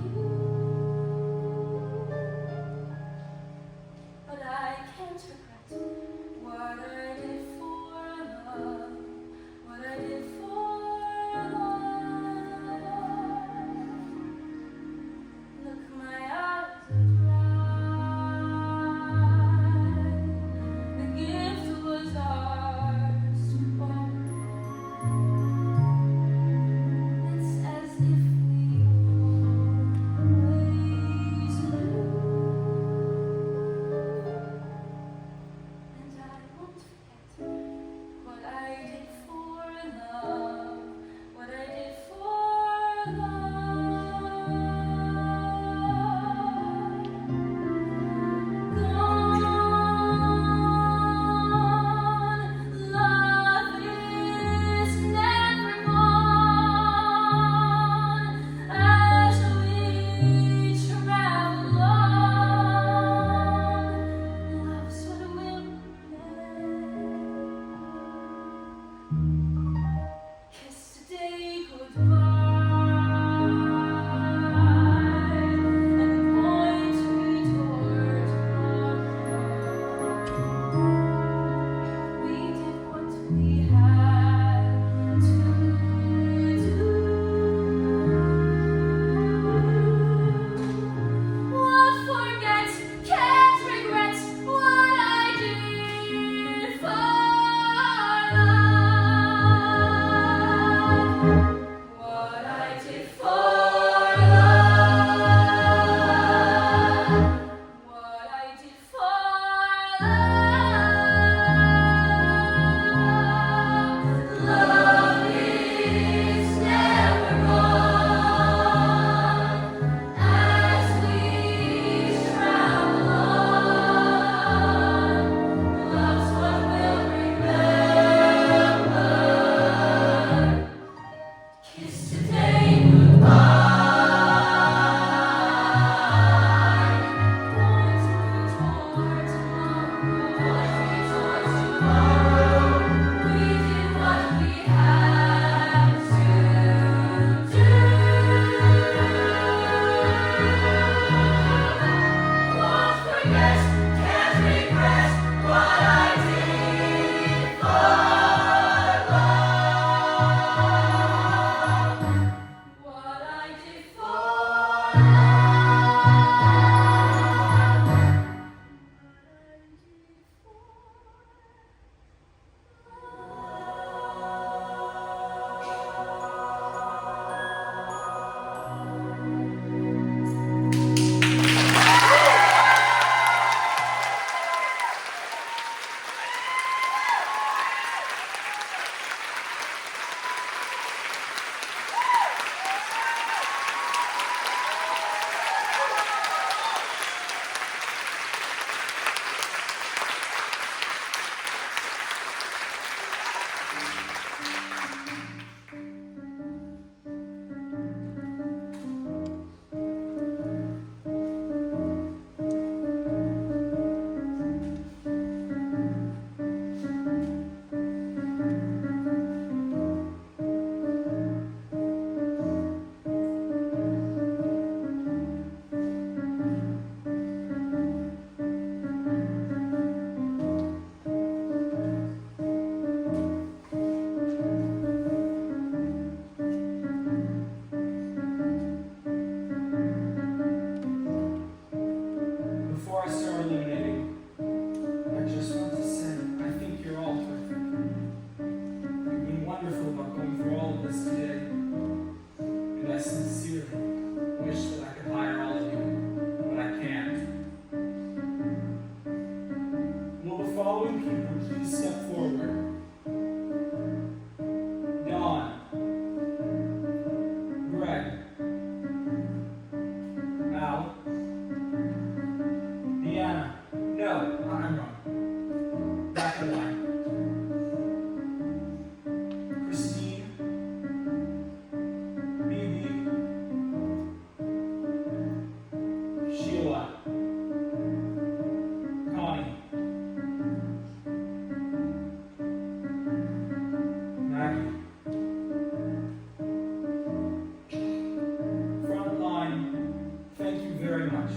very much.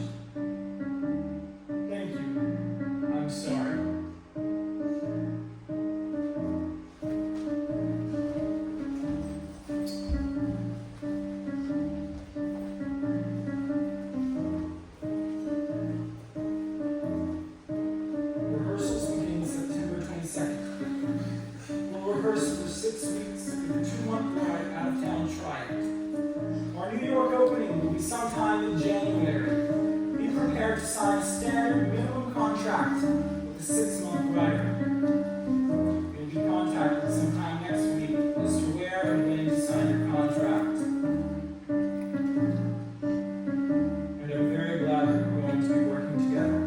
Thank you. I'm sorry. Rehearsals begin September 22nd. We'll rehearse for 6 weeks with a 2-month ride out of town trial. Our New York opening will be sometime in January. Be prepared to sign a standard minimum contract with a 6-month rider. You'll be contacted sometime next week as to where and when to sign your contract. And I'm very glad that we're going to be working together.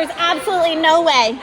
There's absolutely no way.